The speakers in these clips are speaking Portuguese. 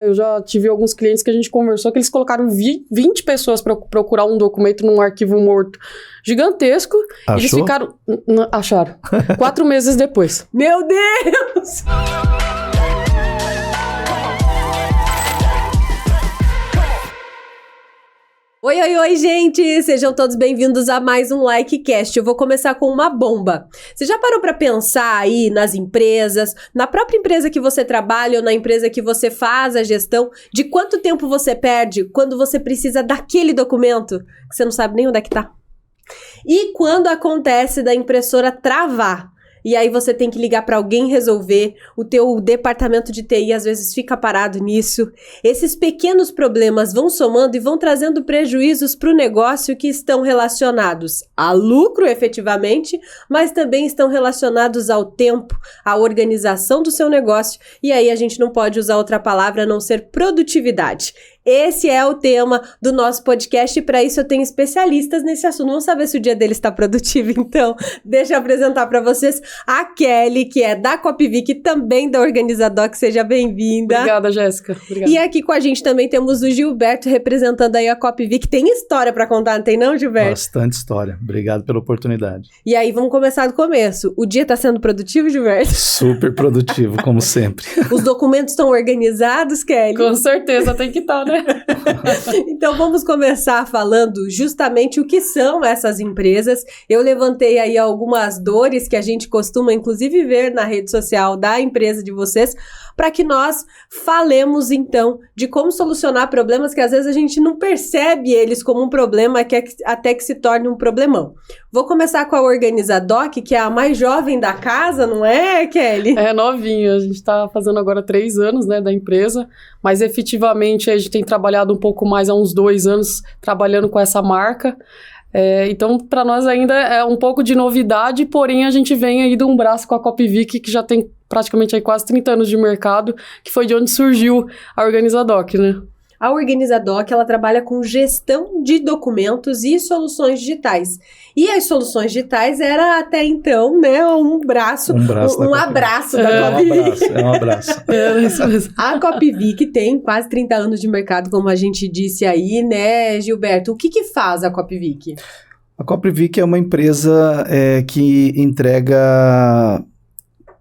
Eu já tive alguns clientes que a gente conversou que eles colocaram 20 pessoas para procurar um documento num arquivo morto gigantesco. Achou? Eles ficaram... Acharam. 4 meses depois. Meu Deus! Oi, gente! Sejam todos bem-vindos a mais um LikeCast. Eu vou começar com uma bomba. Você já parou para pensar aí nas empresas, na própria empresa que você trabalha ou na empresa que você faz a gestão, de quanto tempo você perde quando você precisa daquele documento que você não sabe nem onde é que tá? E quando acontece da impressora travar? E aí você tem que ligar para alguém resolver, o teu departamento de TI às vezes fica parado nisso. Esses pequenos problemas vão somando e vão trazendo prejuízos para o negócio que estão relacionados a lucro efetivamente, mas também estão relacionados ao tempo, à organização do seu negócio. E aí a gente não pode usar outra palavra a não ser produtividade. Esse é o tema do nosso podcast e para isso eu tenho especialistas nesse assunto. Vamos saber se o dia deles está produtivo, então deixa eu apresentar para vocês a Kelly, que é da Copyvic e também da Organizadoc. Seja bem-vinda. Obrigada, Jéssica. Obrigada. E aqui com a gente também temos o Gilberto, representando aí a Copyvic. Tem história para contar, não tem não, Gilberto? Bastante história. Obrigado pela oportunidade. E aí, vamos começar do começo. O dia está sendo produtivo, Gilberto? Super produtivo, como sempre. Os documentos estão organizados, Kelly? Com certeza, tem que estar, né? Então vamos começar falando justamente o que são essas empresas. Eu levantei aí algumas dores que a gente costuma inclusive ver na rede social da empresa de vocês, para que nós falemos então de como solucionar problemas que às vezes a gente não percebe eles como um problema até que se torne um problemão. Vou começar com a Organizadoc, que é a mais jovem da casa, não é, Kelly? É novinha, a gente está fazendo agora 3 anos, né, da empresa, mas efetivamente a gente tem trabalhado um pouco mais há uns 2 anos trabalhando com essa marca. Então, para nós ainda é um pouco de novidade, porém a gente vem aí de um braço com a Copyvic, que já tem praticamente aí quase 30 anos de mercado, que foi de onde surgiu a Organizadoc, né? A Organizadoc, ela trabalha com gestão de documentos e soluções digitais. E as soluções digitais era até então, né, um abraço da Copyvic. É um abraço. É isso mesmo. A Copyvic tem quase 30 anos de mercado, como a gente disse aí, né, Gilberto? O que faz a Copyvic? A Copyvic é uma empresa que entrega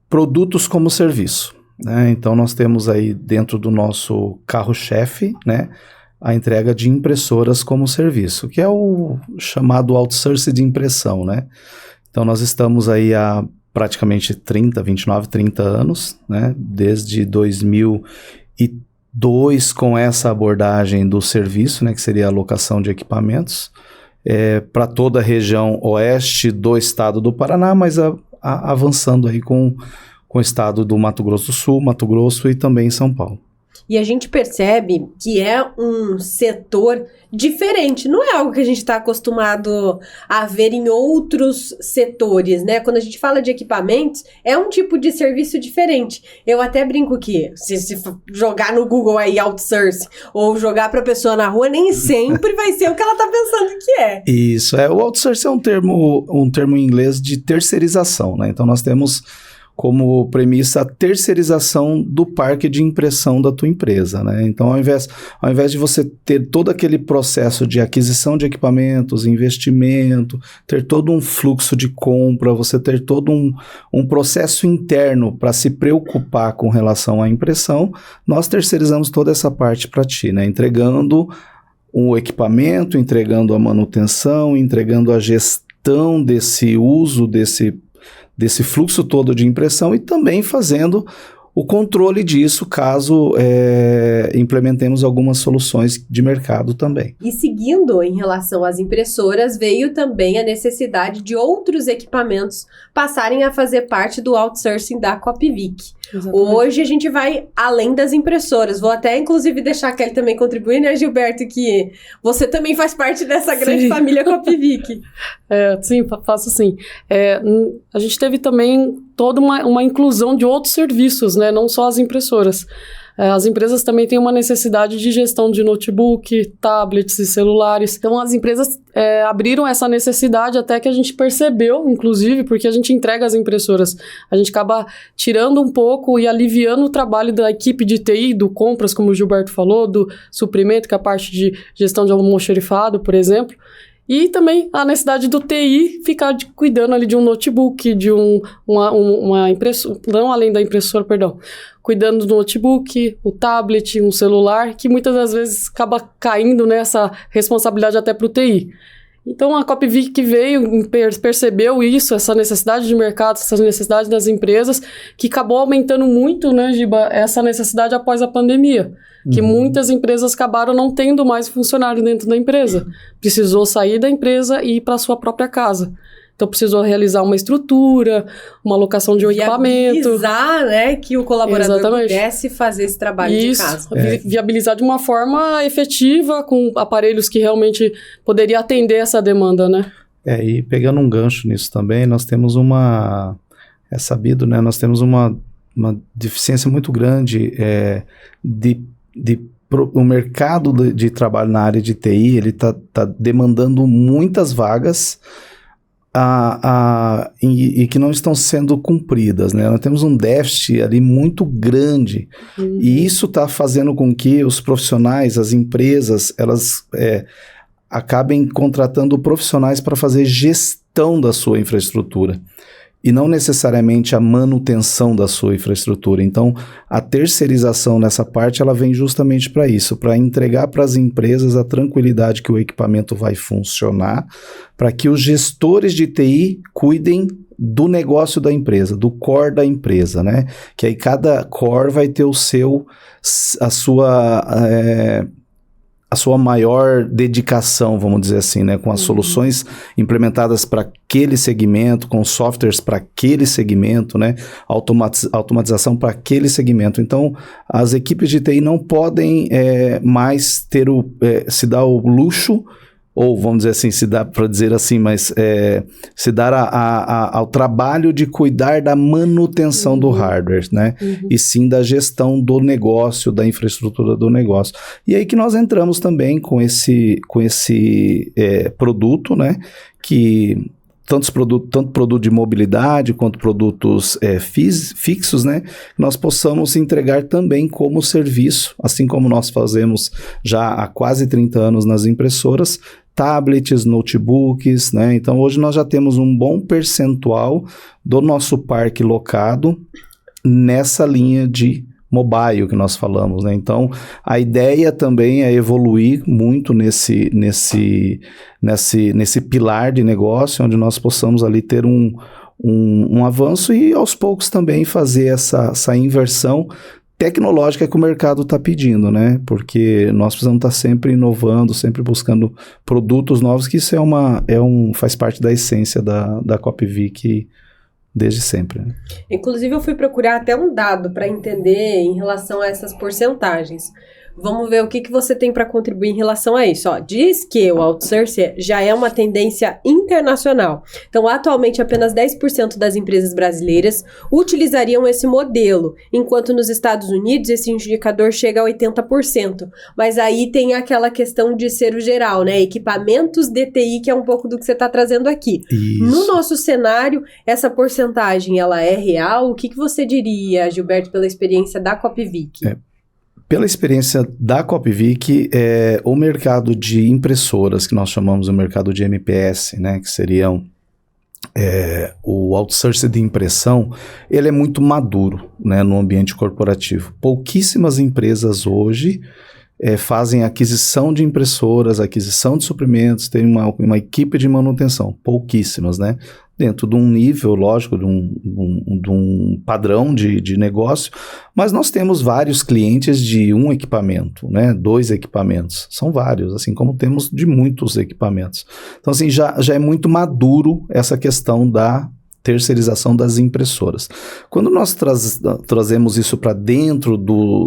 produtos como serviço. Então, nós temos aí dentro do nosso carro-chefe, né, a entrega de impressoras como serviço, que é o chamado outsourcing de impressão, né? Então, nós estamos aí há praticamente 29, 30 anos, né, desde 2002 com essa abordagem do serviço, né, que seria a locação de equipamentos, para toda a região oeste do estado do Paraná, mas avançando aí com o estado do Mato Grosso do Sul, Mato Grosso e também São Paulo. E a gente percebe que é um setor diferente, não é algo que a gente está acostumado a ver em outros setores, né? Quando a gente fala de equipamentos, é um tipo de serviço diferente. Eu até brinco que se jogar no Google aí outsourcing ou jogar para a pessoa na rua, nem sempre vai ser o que ela está pensando que é. Isso, o outsourcing é um termo em inglês de terceirização, né? Então nós temos como premissa a terceirização do parque de impressão da tua empresa, né? Então, ao invés de você ter todo aquele processo de aquisição de equipamentos, investimento, ter todo um fluxo de compra, você ter todo um processo interno para se preocupar com relação à impressão, nós terceirizamos toda essa parte para ti, né? Entregando o equipamento, entregando a manutenção, entregando a gestão desse uso, desse fluxo todo de impressão e também fazendo o controle disso caso implementemos algumas soluções de mercado também. E seguindo em relação às impressoras, veio também a necessidade de outros equipamentos passarem a fazer parte do outsourcing da Copyvic. Exatamente. Hoje a gente vai além das impressoras. Vou até, inclusive, deixar a Kelly também contribuir, né, Gilberto, que você também faz parte dessa grande família Copyvic. Sim, faço sim. A gente teve também toda uma inclusão de outros serviços, né, não só as impressoras. As empresas também têm uma necessidade de gestão de notebook, tablets e celulares. Então, as empresas abriram essa necessidade até que a gente percebeu, inclusive, porque a gente entrega as impressoras. A gente acaba tirando um pouco e aliviando o trabalho da equipe de TI, do compras, como o Gilberto falou, do suprimento, que é a parte de gestão de almoxarifado, por exemplo. E também a necessidade do TI ficar cuidando ali de um notebook, de uma impressora, não além da impressora, perdão, cuidando do notebook, o tablet, um celular, que muitas das vezes acaba caindo nessa responsabilidade até para o TI. Então a Copvic veio, percebeu isso, essa necessidade de mercado, essa necessidade das empresas, que acabou aumentando muito, né, Giba, essa necessidade após a pandemia. Que muitas empresas acabaram não tendo mais funcionário dentro da empresa. Precisou sair da empresa e ir para a sua própria casa. Então, precisou realizar uma estrutura, uma alocação de um equipamento. Viabilizar, né, que o colaborador pudesse fazer esse trabalho de casa. Viabilizar de uma forma efetiva, com aparelhos que realmente poderia atender essa demanda, né? E pegando um gancho nisso também, nós temos é sabido, né, nós temos uma deficiência muito grande o mercado de trabalho na área de TI, ele tá demandando muitas vagas e que não estão sendo cumpridas, né? Nós temos um déficit ali muito grande, e isso está fazendo com que os profissionais, as empresas, elas acabem contratando profissionais para fazer gestão da sua infraestrutura. E não necessariamente a manutenção da sua infraestrutura. Então, a terceirização nessa parte, ela vem justamente para isso, para entregar para as empresas a tranquilidade que o equipamento vai funcionar, para que os gestores de TI cuidem do negócio da empresa, do core da empresa, né? Que aí cada core vai ter a sua maior dedicação, vamos dizer assim, né? Com as soluções implementadas para aquele segmento, com softwares para aquele segmento, né? Automatização para aquele segmento. Então, as equipes de TI não podem mais se dar o luxo, ou vamos dizer assim, se dá para dizer assim, mas se dar ao trabalho de cuidar da manutenção do hardware, né? E sim da gestão do negócio, da infraestrutura do negócio. E aí que nós entramos também com esse produto, né? Que tanto produto de mobilidade quanto produtos fixos, né? Nós possamos entregar também como serviço, assim como nós fazemos já há quase 30 anos nas impressoras, tablets, notebooks, né? Então, hoje nós já temos um bom percentual do nosso parque locado nessa linha de mobile que nós falamos, né? Então, a ideia também é evoluir muito nesse pilar de negócio, onde nós possamos ali ter um avanço e aos poucos também fazer essa inversão tecnológica que o mercado está pedindo, né? Porque nós precisamos estar sempre inovando, sempre buscando produtos novos, que isso faz parte da essência da Copvic desde sempre. Né? Inclusive, eu fui procurar até um dado para entender em relação a essas porcentagens. Vamos ver o que você tem para contribuir em relação a isso. Diz que o outsourcing já é uma tendência internacional. Então, atualmente, apenas 10% das empresas brasileiras utilizariam esse modelo, enquanto nos Estados Unidos esse indicador chega a 80%. Mas aí tem aquela questão de ser o geral, né? Equipamentos DTI, que é um pouco do que você está trazendo aqui. Isso. No nosso cenário, essa porcentagem, ela é real? O que você diria, Gilberto, pela experiência da Copvic? Pela experiência da Copvic, o mercado de impressoras, que nós chamamos o mercado de MPS, né, que seriam o outsourcing de impressão, ele é muito maduro, né, no ambiente corporativo. Pouquíssimas empresas hoje fazem aquisição de impressoras, aquisição de suprimentos, tem uma equipe de manutenção, pouquíssimas, né? Dentro de um nível, lógico, de um padrão de negócio, mas nós temos vários clientes de um equipamento, né? 2 equipamentos, são vários, assim como temos de muitos equipamentos. Então, assim, já é muito maduro essa questão da terceirização das impressoras. Quando nós trazemos isso para dentro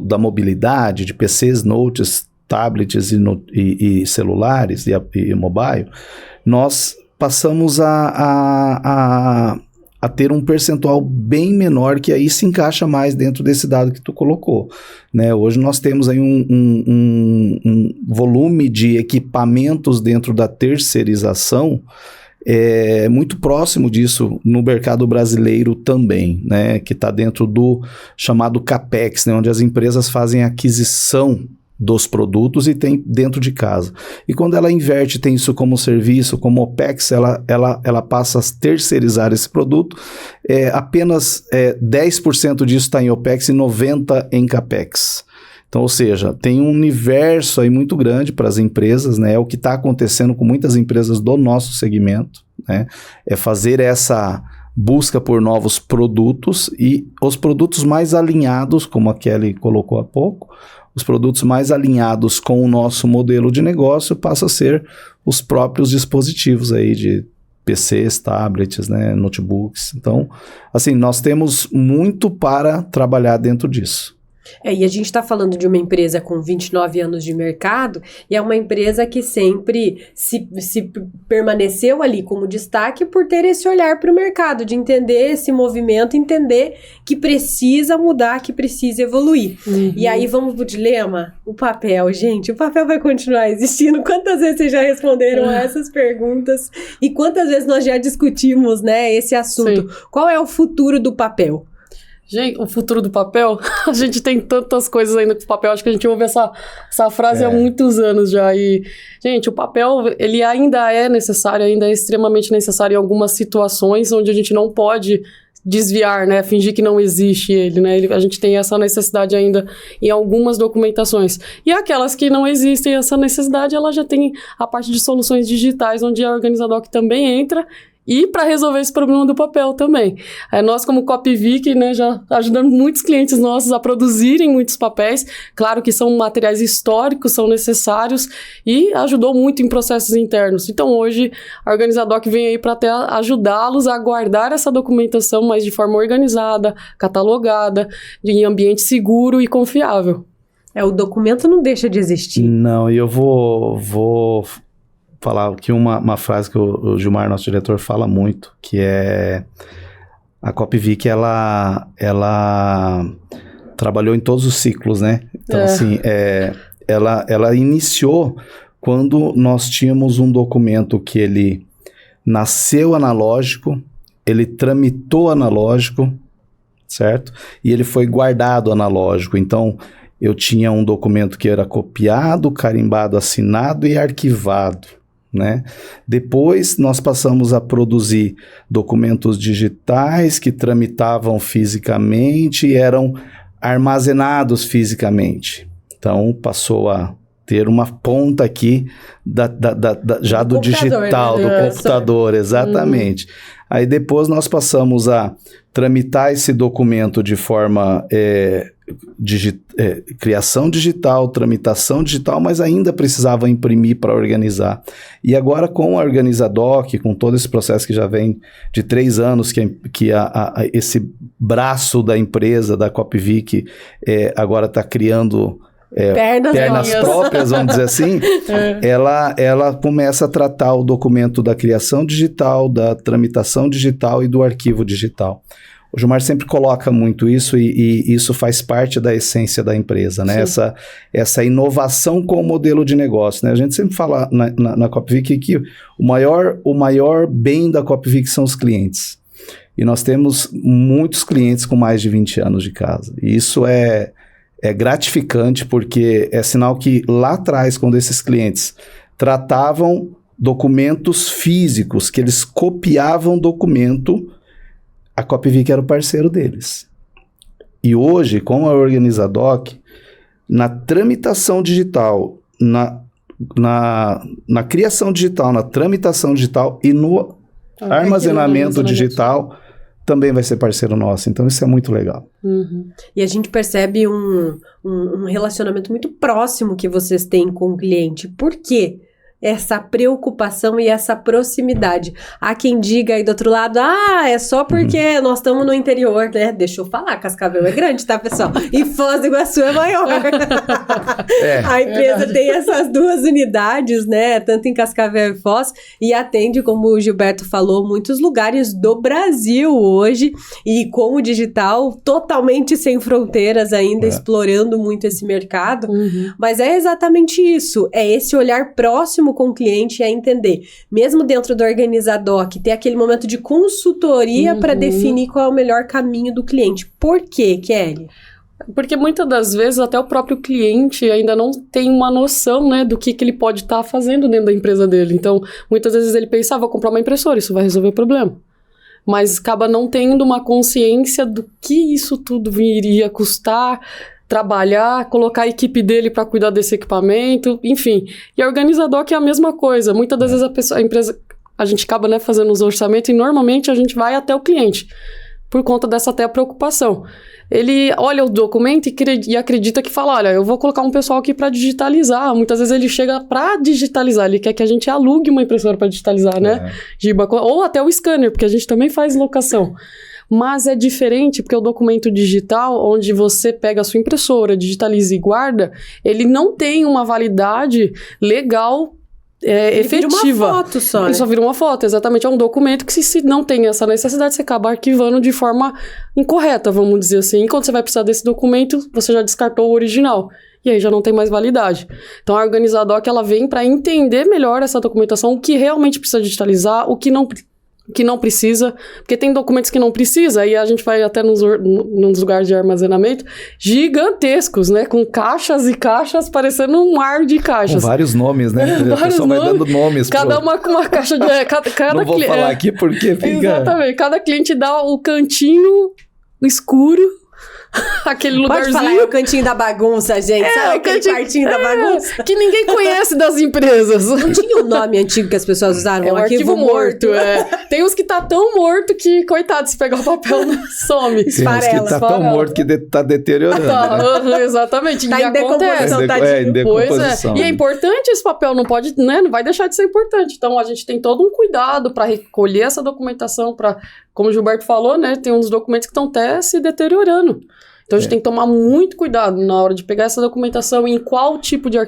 da mobilidade, de PCs, notes, tablets e celulares e mobile, nós passamos a a ter um percentual bem menor, que aí se encaixa mais dentro desse dado que tu colocou, né? Hoje nós temos aí um volume de equipamentos dentro da terceirização muito próximo disso no mercado brasileiro também, né? Que está dentro do chamado CAPEX, né? Onde as empresas fazem aquisição dos produtos e tem dentro de casa. E quando ela inverte, tem isso como serviço, como OPEX, ela passa a terceirizar esse produto. Apenas 10% disso está em OPEX e 90% em CAPEX. Então, ou seja, tem um universo aí muito grande para as empresas, né? É o que está acontecendo com muitas empresas do nosso segmento, né? É fazer essa busca por novos produtos e os produtos mais alinhados, como a Kelly colocou há pouco, os produtos mais alinhados com o nosso modelo de negócio passam a ser os próprios dispositivos aí de PCs, tablets, né, notebooks. Então, assim, nós temos muito para trabalhar dentro disso. E a gente está falando de uma empresa com 29 anos de mercado e é uma empresa que sempre se permaneceu ali como destaque por ter esse olhar para o mercado, de entender esse movimento, entender que precisa mudar, que precisa evoluir. Uhum. E aí vamos pro dilema? O papel, gente, o papel vai continuar existindo. Quantas vezes vocês já responderam a essas perguntas e quantas vezes nós já discutimos, né, esse assunto? Sim. Qual é o futuro do papel? Gente, o futuro do papel, a gente tem tantas coisas ainda com o papel, acho que a gente ouve essa frase há muitos anos já, e, gente, o papel, ele ainda é necessário, ainda é extremamente necessário em algumas situações onde a gente não pode desviar, né, fingir que não existe ele, né, a gente tem essa necessidade ainda em algumas documentações, e aquelas que não existem essa necessidade, ela já tem a parte de soluções digitais, onde a Organizadoc também entra, e para resolver esse problema do papel também. Nós, como Copyvic, né, já ajudamos muitos clientes nossos a produzirem muitos papéis. Claro que são materiais históricos, são necessários e ajudou muito em processos internos. Então, hoje, a Organizadoc vem aí para até ajudá-los a guardar essa documentação, mas de forma organizada, catalogada, em ambiente seguro e confiável. O documento não deixa de existir. Não, e eu vou falar aqui uma frase que o Gilmar, nosso diretor, fala muito, que é a Copyvic, ela trabalhou em todos os ciclos, né? Então, assim, ela iniciou quando nós tínhamos um documento que ele nasceu analógico, ele tramitou analógico, certo? E ele foi guardado analógico. Então, eu tinha um documento que era copiado, carimbado, assinado e arquivado, né? Depois nós passamos a produzir documentos digitais que tramitavam fisicamente e eram armazenados fisicamente. Então passou a ter uma ponta aqui já do digital, né? Do computador, exatamente. Aí depois nós passamos a tramitar esse documento de forma criação digital, tramitação digital, mas ainda precisava imprimir para organizar. E agora com a Organizadoc, com todo esse processo que já vem de 3 anos, que esse braço da empresa, da Copyvic, agora está criando pernas próprias, vamos dizer assim, ela começa a tratar o documento da criação digital, da tramitação digital e do arquivo digital. O Gilmar sempre coloca muito isso e isso faz parte da essência da empresa, né? Essa inovação com o modelo de negócio, né? A gente sempre fala na Copyvic que o maior bem da Copyvic são os clientes. E nós temos muitos clientes com mais de 20 anos de casa. E isso é gratificante porque é sinal que lá atrás, quando esses clientes tratavam documentos físicos, que eles copiavam documento, a Copyvic era o parceiro deles. E hoje, com a Organizadoc, na tramitação digital, na criação digital, na tramitação digital e no armazenamento digital, também vai ser parceiro nosso. Então, isso é muito legal. Uhum. E a gente percebe um relacionamento muito próximo que vocês têm com o cliente. Por quê? essa preocupação e essa proximidade. Há quem diga aí do outro lado, é só porque nós estamos no interior, né? Deixa eu falar, Cascavel é grande, tá, pessoal? E Foz do Iguaçu é maior. A empresa tem essas duas unidades, né? Tanto em Cascavel e Foz, e atende, como o Gilberto falou, muitos lugares do Brasil hoje, e com o digital totalmente sem fronteiras ainda, explorando muito esse mercado. Mas é exatamente isso, é esse olhar próximo com o cliente, é entender, mesmo dentro do Organizadoc, ter aquele momento de consultoria para definir qual é o melhor caminho do cliente. Por quê, Kelly? Porque muitas das vezes até o próprio cliente ainda não tem uma noção, né, do que ele pode estar fazendo dentro da empresa dele. Então, muitas vezes ele pensa, vou comprar uma impressora, isso vai resolver o problema. Mas acaba não tendo uma consciência do que isso tudo viria custar, trabalhar, colocar a equipe dele para cuidar desse equipamento, enfim. E a Organizadoc é a mesma coisa. Muitas das vezes a empresa, a gente acaba, né, fazendo os orçamentos e normalmente a gente vai até o cliente, por conta dessa até preocupação. Ele olha o documento e acredita que fala, olha, eu vou colocar um pessoal aqui para digitalizar. Muitas vezes ele chega para digitalizar, ele quer que a gente alugue uma impressora para digitalizar, né? Giba, ou até o scanner, porque a gente também faz locação. Mas é diferente, porque o documento digital, onde você pega a sua impressora, digitaliza e guarda, ele não tem uma validade legal efetiva. Vira uma foto só, Ele só vira uma foto, exatamente. É um documento que se não tem essa necessidade, você acaba arquivando de forma incorreta, vamos dizer assim. E quando você vai precisar desse documento, você já descartou o original. E aí já não tem mais validade. Então a Organizadoc, ela vem para entender melhor essa documentação, o que realmente precisa digitalizar, o que não precisa, porque tem documentos que não precisa, aí a gente vai até nos lugares de armazenamento gigantescos, né, com caixas e caixas, parecendo um mar de caixas. Com vários nomes, né? Vários a pessoa vai dando nomes. Cada uma com uma caixa de... cada não vou falar aqui porque fica... Exatamente, cada cliente dá o cantinho escuro, aquele lugarzinho... Pode falar, é o cantinho da bagunça, gente, sabe aquele quartinho da bagunça? Que ninguém conhece das empresas. Não tinha um nome antigo que as pessoas usaram? É um arquivo morto. Tem uns que tá tão morto que, coitado, se pegar o papel, some. Tem uns que tá tão morto que tá deteriorando. Né? Exatamente. Tá em decomposição, em decomposição. Pois é. E é importante esse papel, não pode, né? Não vai deixar de ser importante. Então, a gente tem todo um cuidado para recolher essa documentação, para, como o Gilberto falou, né? Tem uns documentos que estão até se deteriorando. Então, a gente tem que tomar muito cuidado na hora de pegar essa documentação e em qual tipo de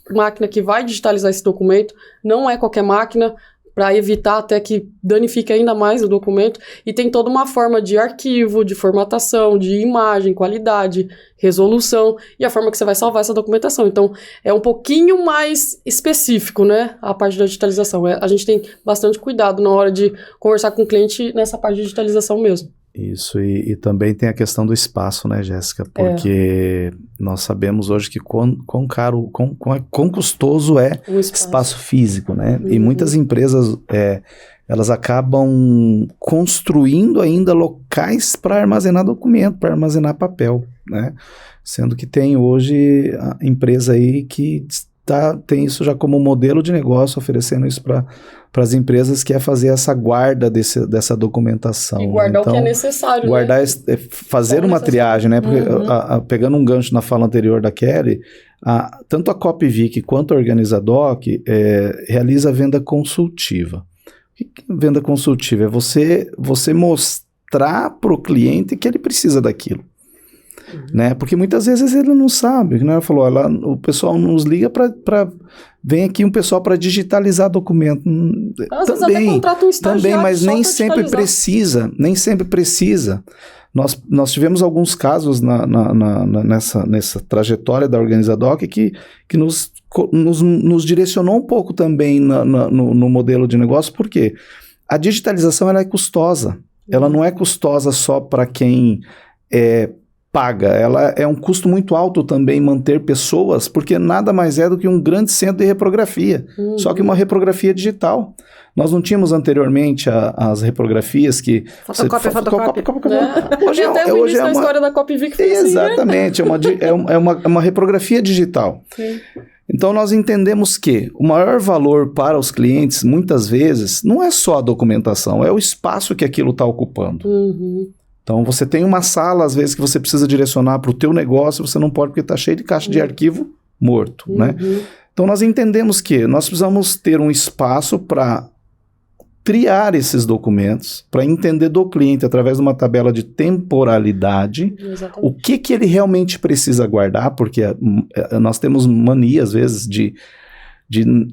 máquina que vai digitalizar esse documento. Não é qualquer máquina, para evitar até que danifique ainda mais o documento. E tem toda uma forma de arquivo, de formatação, de imagem, qualidade, resolução e a forma que você vai salvar essa documentação. Então, é um pouquinho mais específico, né? A parte da digitalização. A gente tem bastante cuidado na hora de conversar com o cliente nessa parte de digitalização mesmo. Isso, e também tem a questão do espaço, né, Jéssica? Porque nós sabemos hoje que quão caro, quão custoso é o espaço físico, né? E muitas empresas, elas acabam construindo ainda locais para armazenar documento, para armazenar papel, né? Sendo que tem hoje a empresa aí que tem isso já como modelo de negócio, oferecendo isso para as empresas, que é fazer essa guarda dessa documentação. E guardar então, o que é necessário, guardar, né? Fazer uma triagem, né? Porque, pegando um gancho na fala anterior da Kelly, tanto a Copvic quanto a Organizadoc realiza venda consultiva. O que é venda consultiva? É você mostrar para o cliente que ele precisa daquilo. Né? Porque muitas vezes ele não sabe, né? Falou, o pessoal nos liga vem aqui um pessoal para digitalizar documento. Às vezes até contrata um estagiário também, mas nem sempre digitalizar. precisa. Nós tivemos alguns casos nessa trajetória da Organizadoc que nos direcionou um pouco também no modelo de negócio, porque a digitalização ela é custosa. Ela não é custosa só para quem paga, ela é um custo muito alto também manter pessoas, porque nada mais é do que um grande centro de reprografia, só que uma reprografia digital. Nós não tínhamos anteriormente as reprografias que... Fotocópia. Hoje é uma história da Copvic foi exatamente, assim, né? é uma reprografia digital. Sim. Então nós entendemos que o maior valor para os clientes, muitas vezes, não é só a documentação, é o espaço que aquilo está ocupando. Então, você tem uma sala, às vezes, que você precisa direcionar para o teu negócio, você não pode porque está cheio de caixa de arquivo morto, né? Então, nós entendemos que nós precisamos ter um espaço para triar esses documentos, para entender do cliente, através de uma tabela de temporalidade, Exatamente. o que ele realmente precisa guardar, porque nós temos mania, às vezes, de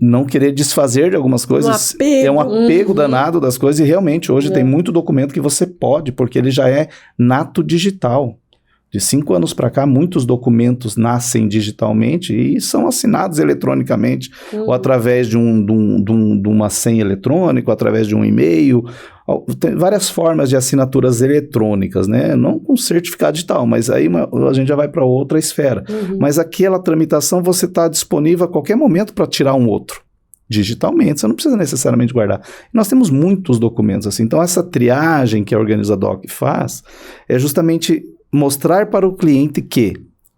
não querer desfazer de algumas coisas. É um apego danado das coisas, e realmente hoje tem muito documento que você pode, porque ele já é nato digital. De 5 anos para cá, muitos documentos nascem digitalmente e são assinados eletronicamente, ou através de uma senha eletrônica, ou através de um e-mail. Tem várias formas de assinaturas eletrônicas, né? Não com certificado digital, mas aí a gente já vai para outra esfera. Mas aquela tramitação você está disponível a qualquer momento para tirar um outro. Digitalmente, você não precisa necessariamente guardar. E nós temos muitos documentos assim. Então, essa triagem que a Organizadoc faz é justamente mostrar para o cliente que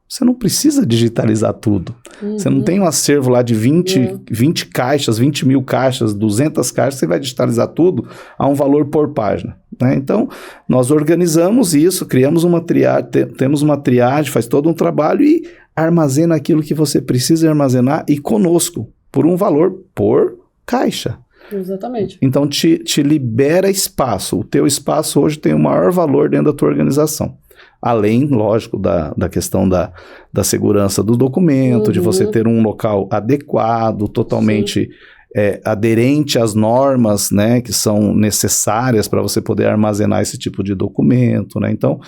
você não precisa digitalizar tudo. Você não tem um acervo lá de 20 caixas, 20 mil caixas, 200 caixas, você vai digitalizar tudo a um valor por página, né? Então, nós organizamos isso, criamos uma triagem, temos uma triagem, faz todo um trabalho e armazena aquilo que você precisa armazenar e conosco, por um valor por caixa. Exatamente. Então, te libera espaço. O teu espaço hoje tem o maior valor dentro da tua organização. Além, lógico, da questão da segurança do documento, de você ter um local adequado, totalmente aderente às normas, né, que são necessárias para você poder armazenar esse tipo de documento, né? Então,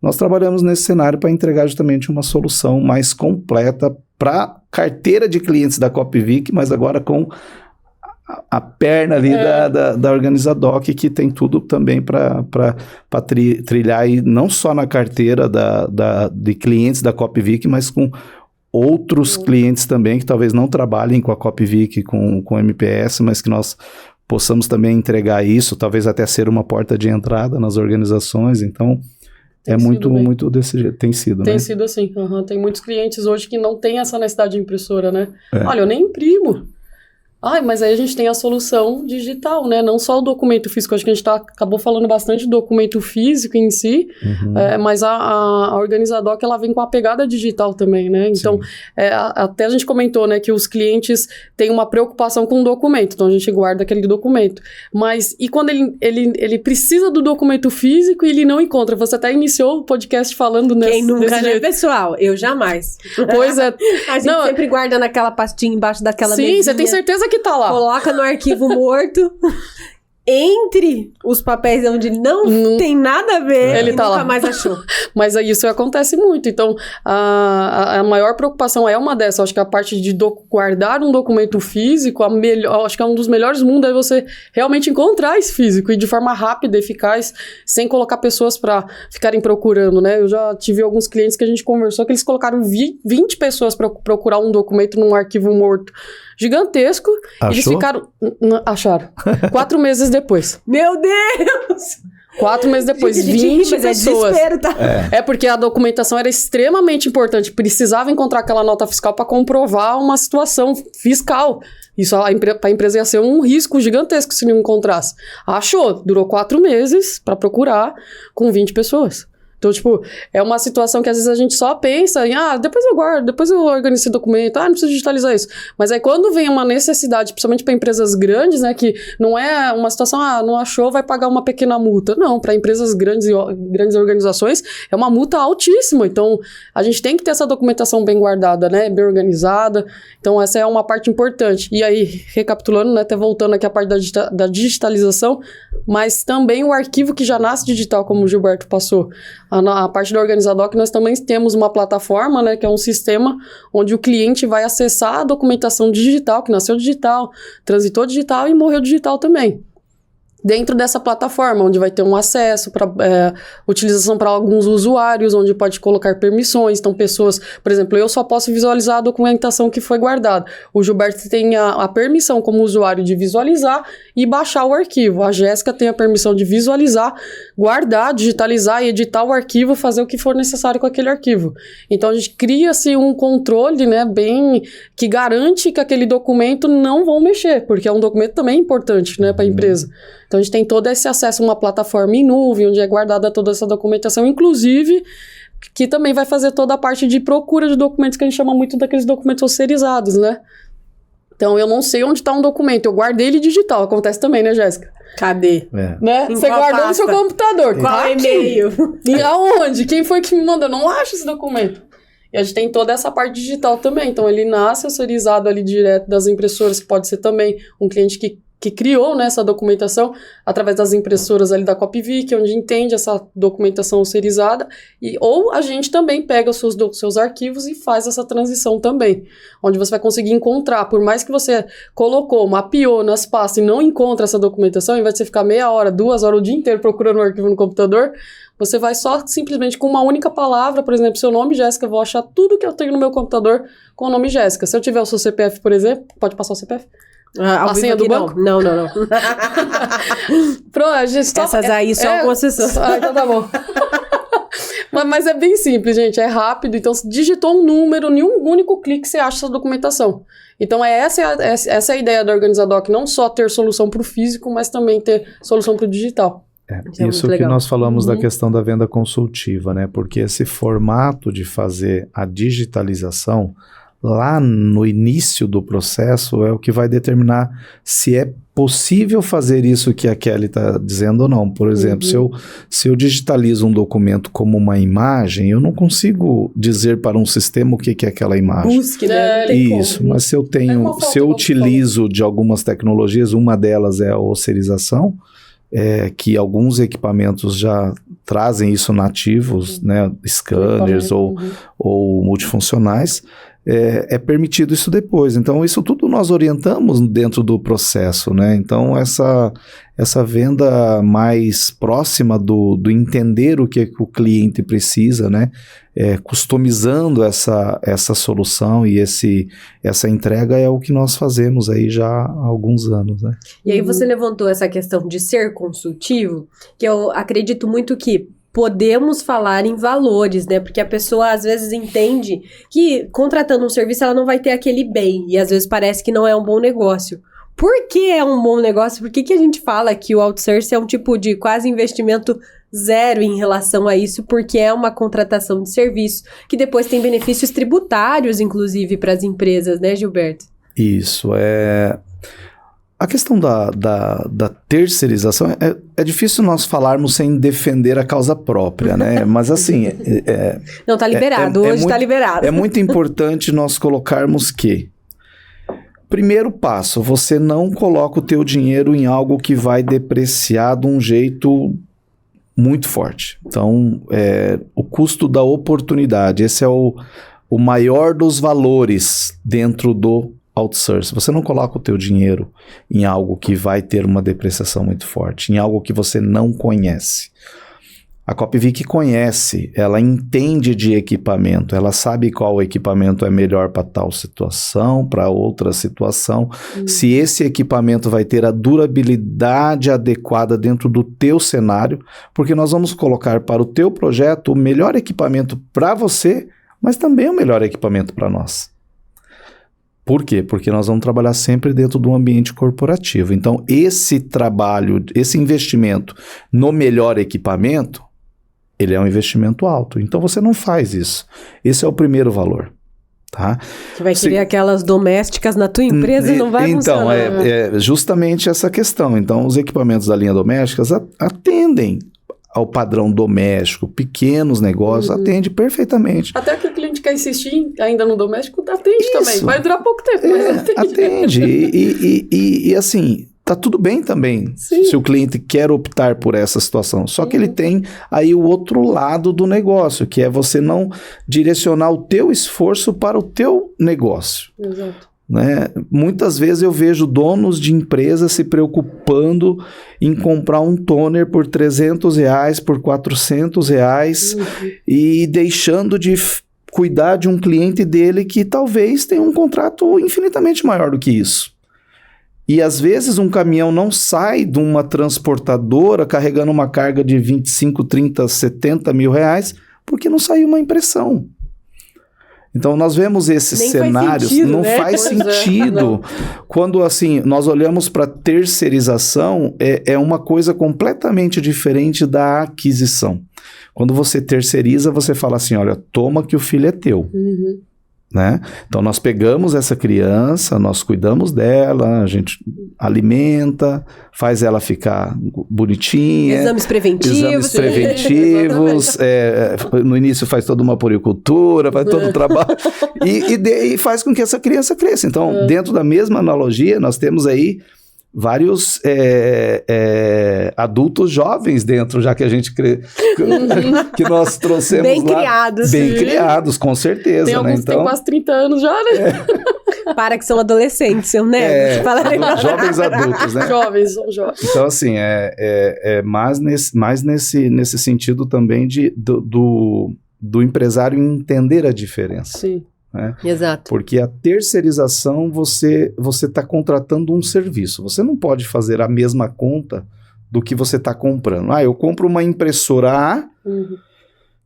nós trabalhamos nesse cenário para entregar justamente uma solução mais completa para carteira de clientes da Copvic, mas agora com a perna ali da Organizadoc, que tem tudo também para trilhar aí, não só na carteira de clientes da Copvic, mas com outros clientes também que talvez não trabalhem com a Copvic, com MPS, mas que nós possamos também entregar isso, talvez até ser uma porta de entrada nas organizações. Então, muito desse jeito, tem sido, né? Tem sido assim, tem muitos clientes hoje que não têm essa necessidade de impressora, né? Olha, eu nem imprimo. Mas aí a gente tem a solução digital, né? Não só o documento físico, acho que a gente acabou falando bastante do documento físico em si, mas a Organizadoc, ela vem com a pegada digital também, né? Então, até a gente comentou, né, que os clientes têm uma preocupação com o documento, então a gente guarda aquele documento. Mas, e quando ele precisa do documento físico e ele não encontra? Você até iniciou o podcast falando nesse Quem nunca, né, jeito. Pessoal? Eu jamais. Pois é. A gente sempre guarda naquela pastinha embaixo daquela mesinha. Sim, você tem certeza que tá lá. Coloca no arquivo morto. Entre os papéis onde não tem nada a ver, ele e tá nunca lá. mais achou. Mas isso acontece muito. Então, a maior preocupação é uma dessas. Acho que a parte de guardar um documento físico, acho que é um dos melhores mundos é você realmente encontrar esse físico e de forma rápida, eficaz, sem colocar pessoas para ficarem procurando, né? Eu já tive alguns clientes que a gente conversou que eles colocaram 20 pessoas para procurar um documento num arquivo morto gigantesco. Achou? Eles ficaram... Acharam. 4 meses depois. Meu Deus! 4 meses depois, Gente, 20 mas pessoas. É desespero, tá? É porque a documentação era extremamente importante. Precisava encontrar aquela nota fiscal para comprovar uma situação fiscal. Isso para a empresa ia ser um risco gigantesco se não encontrasse. Achou. Durou 4 meses para procurar com 20 pessoas. Então, tipo, é uma situação que às vezes a gente só pensa em, depois eu guardo, depois eu organizo esse documento, não preciso digitalizar isso. Mas aí quando vem uma necessidade, principalmente para empresas grandes, né, que não é uma situação, não achou, vai pagar uma pequena multa. Não, para empresas grandes organizações, é uma multa altíssima. Então, a gente tem que ter essa documentação bem guardada, né, bem organizada. Então, essa é uma parte importante. E aí, recapitulando, né, até voltando aqui a parte da digitalização, mas também o arquivo que já nasce digital, como o Gilberto passou. A parte da Organizadoc, nós também temos uma plataforma, né, que é um sistema onde o cliente vai acessar a documentação digital, que nasceu digital, transitou digital e morreu digital também. Dentro dessa plataforma, onde vai ter um acesso para utilização para alguns usuários, onde pode colocar permissões. Então, pessoas, por exemplo, eu só posso visualizar a documentação que foi guardada. O Gilberto tem a permissão como usuário de visualizar e baixar o arquivo. A Jéssica tem a permissão de visualizar, guardar, digitalizar e editar o arquivo, fazer o que for necessário com aquele arquivo. Então, a gente cria-se um controle, né, bem que garante que aquele documento não vão mexer, porque é um documento também importante, né, para a empresa. Então, a gente tem todo esse acesso a uma plataforma em nuvem, onde é guardada toda essa documentação, inclusive, que também vai fazer toda a parte de procura de documentos, que a gente chama muito daqueles documentos terceirizados, né? Então, eu não sei onde está um documento. Eu guardei ele digital. Acontece também, né, Jéssica? Cadê? Né? Em Você qual guardou pasta? no seu computador. Qual Tá aqui. e-mail? E aonde? Quem foi que me mandou? Eu não acho esse documento. E a gente tem toda essa parte digital também. Então, ele nasce autorizado ali direto das impressoras, que pode ser também um cliente que criou, né, essa documentação através das impressoras ali da Copyvic, onde entende essa documentação autorizada, ou a gente também pega os seus arquivos e faz essa transição também, onde você vai conseguir encontrar, por mais que você colocou, mapeou nas pastas e não encontra essa documentação, ao invés de você ficar meia hora, 2 horas, o dia inteiro procurando o arquivo no computador, você vai só simplesmente com uma única palavra, por exemplo, seu nome, Jéssica, eu vou achar tudo que eu tenho no meu computador com o nome Jéssica. Se eu tiver o seu CPF, por exemplo, pode passar o CPF? A senha do banco? Não. Pronto, a gente só, essas aí só algumas pessoas. Então tá bom. mas é bem simples, gente. É rápido. Então, se digitou um número, em um único clique você acha essa documentação. Então, essa é a ideia da Organizadoc. Não só ter solução para o físico, mas também ter solução para o digital. Isso que nós falamos da questão da venda consultiva, né? Porque esse formato de fazer a digitalização lá no início do processo é o que vai determinar se é possível fazer isso que a Kelly está dizendo ou não. Por exemplo, se eu digitalizo um documento como uma imagem, eu não consigo dizer para um sistema o que é aquela imagem. Busque, né? Isso, mas se eu utilizo de algumas tecnologias, uma delas é a osserização, que alguns equipamentos já trazem isso nativos, né, scanners ou multifuncionais, é permitido isso depois. Então, isso tudo nós orientamos dentro do processo, né? Então, essa venda mais próxima do entender o que o cliente precisa, né? Customizando essa solução e essa entrega é o que nós fazemos aí já há alguns anos, né? E aí você levantou essa questão de ser consultivo, que eu acredito muito que podemos falar em valores, né? Porque a pessoa às vezes entende que contratando um serviço ela não vai ter aquele bem, e às vezes parece que não é um bom negócio. Por que é um bom negócio? Por que a gente fala que o outsourcing é um tipo de quase investimento zero em relação a isso? Porque é uma contratação de serviço, que depois tem benefícios tributários, inclusive, para as empresas, né, Gilberto? Isso, a questão da terceirização, é difícil nós falarmos sem defender a causa própria, né? Mas assim... Não, tá liberado, hoje tá liberado. É muito importante nós colocarmos que, primeiro passo, você não coloca o teu dinheiro em algo que vai depreciar de um jeito muito forte. Então, o custo da oportunidade, esse é o maior dos valores dentro do outsourcing. Você não coloca o teu dinheiro em algo que vai ter uma depreciação muito forte, em algo que você não conhece. A Copyvic conhece, ela entende de equipamento, ela sabe qual equipamento é melhor para tal situação, para outra situação, se esse equipamento vai ter a durabilidade adequada dentro do teu cenário, porque nós vamos colocar para o teu projeto o melhor equipamento para você, mas também o melhor equipamento para nós. Por quê? Porque nós vamos trabalhar sempre dentro do ambiente corporativo. Então, esse trabalho, esse investimento no melhor equipamento, ele é um investimento alto. Então, você não faz isso. Esse é o primeiro valor. Tá? Você vai querer aquelas domésticas na tua empresa e não vai funcionar. Então, é justamente essa questão. Então, os equipamentos da linha domésticas atendem ao padrão doméstico, pequenos negócios, atende perfeitamente. Até que o cliente quer insistir ainda no doméstico, atende também. Vai durar pouco tempo, mas atende. E assim, tá tudo bem também. Sim. Se o cliente quer optar por essa situação. Só que ele tem aí o outro lado do negócio, que é você não direcionar o teu esforço para o teu negócio. Exato. Né? Muitas vezes eu vejo donos de empresas se preocupando em comprar um toner por R$300, por R$400 e deixando de cuidar de um cliente dele que talvez tenha um contrato infinitamente maior do que isso. E às vezes um caminhão não sai de uma transportadora carregando uma carga de 25, 30, 70 mil reais porque não saiu uma impressão. Então, nós vemos esses cenários, não faz sentido. Quando, assim, nós olhamos para terceirização, é uma coisa completamente diferente da aquisição. Quando você terceiriza, você fala assim, olha, toma que o filho é teu. né? Então, nós pegamos essa criança, nós cuidamos dela, a gente alimenta, faz ela ficar bonitinha. Exames preventivos. No início faz toda uma puericultura, faz todo o trabalho, e faz com que essa criança cresça. Então, dentro da mesma analogia, nós temos aí vários adultos jovens dentro, já que a gente que nós trouxemos bem lá. Criados. Bem criados, com certeza. Tem alguns que têm quase 30 anos já, né? Para que são adolescentes, né? Jovens adultos, né? São jovens. Então, assim, mais nesse sentido também do empresário entender a diferença. Sim. Né? Exato. Porque a terceirização, você está contratando um serviço. Você não pode fazer a mesma conta do que você está comprando. Eu compro uma impressora A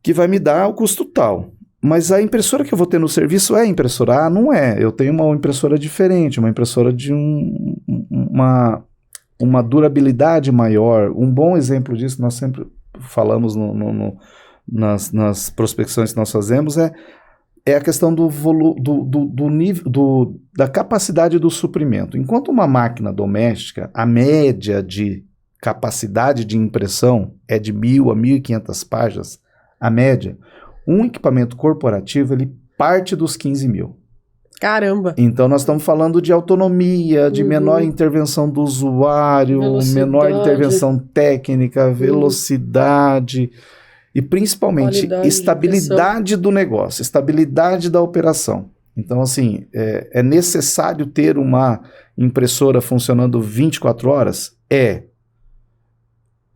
que vai me dar o custo tal. Mas a impressora que eu vou ter no serviço é a impressora A? Não é. Eu tenho uma impressora diferente, uma impressora de uma durabilidade maior. Um bom exemplo disso, nós sempre falamos nas prospecções que nós fazemos, é a questão do nível, da capacidade do suprimento. Enquanto uma máquina doméstica, a média de capacidade de impressão é de 1.000 a 1.500 páginas, a média, um equipamento corporativo, ele parte dos 15.000. Caramba! Então, nós estamos falando de autonomia, de menor intervenção do usuário, menor intervenção técnica, velocidade... E principalmente estabilidade do negócio, estabilidade da operação. Então, assim, é necessário ter uma impressora funcionando 24 horas?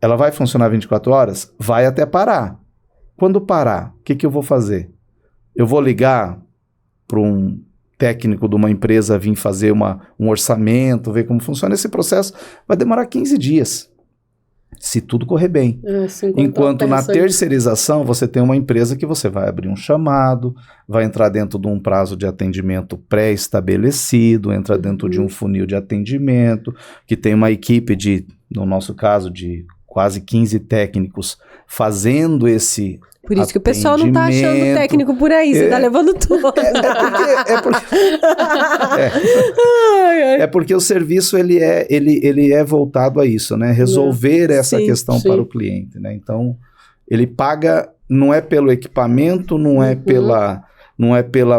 Ela vai funcionar 24 horas? Vai até parar. Quando parar, o que eu vou fazer? Eu vou ligar para um técnico de uma empresa vir fazer um orçamento, ver como funciona. Esse processo vai demorar 15 dias. Se tudo correr bem. Enquanto na terceirização, você tem uma empresa que você vai abrir um chamado, vai entrar dentro de um prazo de atendimento pré-estabelecido, entra dentro de um funil de atendimento, que tem uma equipe no nosso caso, de quase 15 técnicos fazendo esse Por isso que o pessoal não tá achando técnico por aí, você tá levando tudo. É porque o serviço ele é voltado a isso, né? Resolver essa questão para o cliente, né? Então, ele paga, não é pelo equipamento, não é pela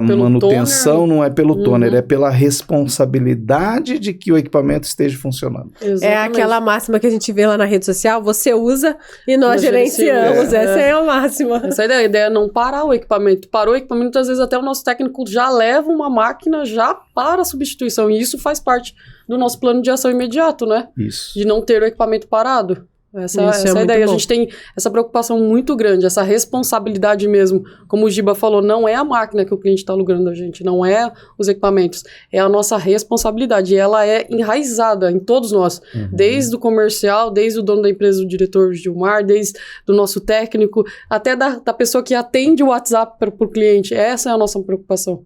manutenção, toner. Não é pelo toner, é pela responsabilidade de que o equipamento esteja funcionando. Exatamente. É aquela máxima que a gente vê lá na rede social, você usa e nós gerenciamos. Essa é a máxima. Essa é a ideia é não parar o equipamento. Parou o equipamento, às vezes até o nosso técnico já leva uma máquina já para a substituição, e isso faz parte do nosso plano de ação imediato, né? Isso. De não ter o equipamento parado. Essa é a ideia. Bom. A gente tem essa preocupação muito grande, essa responsabilidade mesmo. Como o Giba falou, não é a máquina que o cliente está alugando da gente, não é os equipamentos, é a nossa responsabilidade. E ela é enraizada em todos nós, desde o comercial, desde o dono da empresa, o diretor Gilmar, desde do nosso técnico, até da pessoa que atende o WhatsApp para o cliente. Essa é a nossa preocupação.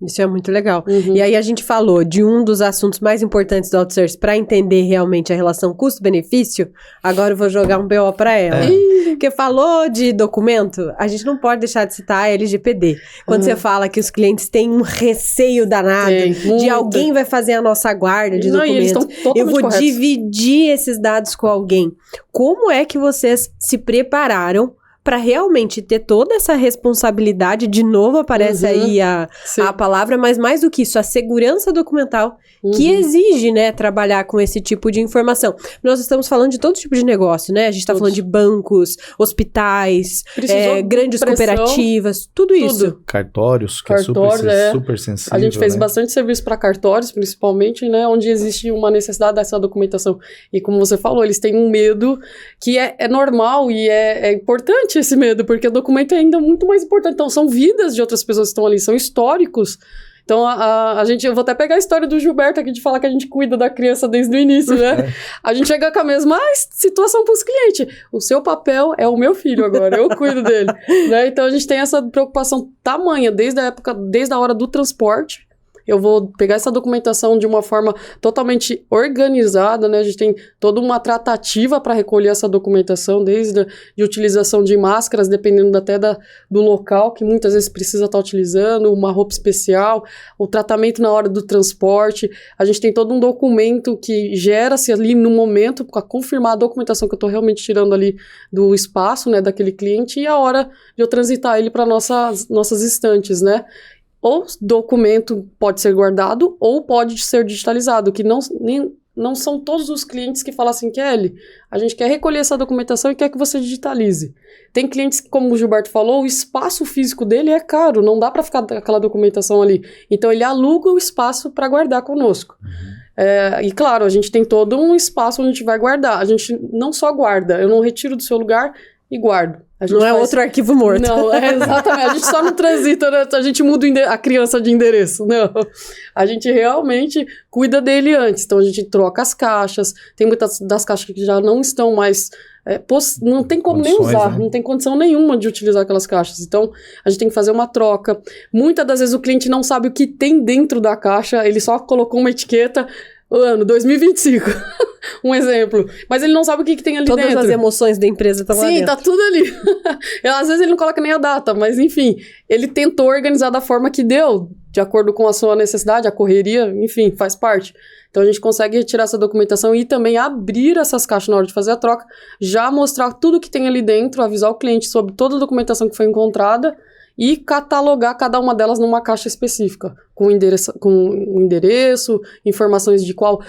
Isso é muito legal. E aí a gente falou de um dos assuntos mais importantes do outsourcing para entender realmente a relação custo-benefício. Agora eu vou jogar um BO para ela. Porque falou de documento, a gente não pode deixar de citar a LGPD. Quando você fala que os clientes têm um receio danado de alguém vai fazer a nossa guarda de documentos. Eu vou dividir esses dados com alguém. Como é que vocês se prepararam para realmente ter toda essa responsabilidade? De novo aparece aí a palavra, mas mais do que isso, a segurança documental que exige, né, trabalhar com esse tipo de informação. Nós estamos falando de todo tipo de negócio, né? A gente está falando de bancos, hospitais, grandes cooperativas, tudo isso. Cartórios, que é super sensível. A gente fez bastante serviço para cartórios, principalmente, né, onde existe uma necessidade dessa documentação. E como você falou, eles têm um medo que é normal e é importante esse medo, porque o documento é ainda muito mais importante. Então, são vidas de outras pessoas que estão ali, são históricos. Então, eu vou até pegar a história do Gilberto aqui de falar que a gente cuida da criança desde o início, né? A gente chega com a mesma situação para os clientes. O seu papel é o meu filho agora, eu cuido dele. Né? Então, a gente tem essa preocupação tamanha desde a hora do transporte. eu vou pegar essa documentação de uma forma totalmente organizada, né? A gente tem toda uma tratativa para recolher essa documentação, desde a de utilização de máscaras, dependendo até do local, que muitas vezes precisa estar utilizando, uma roupa especial, o tratamento na hora do transporte. A gente tem todo um documento que gera-se ali no momento, para confirmar a documentação que eu estou realmente tirando ali do espaço, né, daquele cliente, e a hora de eu transitar ele para nossas estantes, né? Ou documento pode ser guardado ou pode ser digitalizado, que não são todos os clientes que falam assim, Kelly, a gente quer recolher essa documentação e quer que você digitalize. Tem clientes que, como o Gilberto falou, o espaço físico dele é caro, não dá para ficar aquela documentação ali. Então ele aluga o espaço para guardar conosco. E claro, a gente tem todo um espaço onde a gente vai guardar. A gente não só guarda, eu não retiro do seu lugar e guardo. Não é outro arquivo morto. Não, exatamente. A gente só não transita, né? A gente muda a criança de endereço. Não. A gente realmente cuida dele antes. Então, a gente troca as caixas. Tem muitas das caixas que já não estão mais... não tem como nem usar. Né? Não tem condição nenhuma de utilizar aquelas caixas. Então, a gente tem que fazer uma troca. Muitas das vezes o cliente não sabe o que tem dentro da caixa. Ele só colocou uma etiqueta... Ano 2025, um exemplo. Mas ele não sabe o que tem ali dentro. Todas as emoções da empresa estão lá dentro. Sim, tá tudo ali. Às vezes ele não coloca nem a data, mas enfim, ele tentou organizar da forma que deu, de acordo com a sua necessidade, a correria, enfim, faz parte. Então a gente consegue retirar essa documentação e também abrir essas caixas na hora de fazer a troca, já mostrar tudo que tem ali dentro, avisar o cliente sobre toda a documentação que foi encontrada e catalogar cada uma delas numa caixa específica, com endereço, informações de qual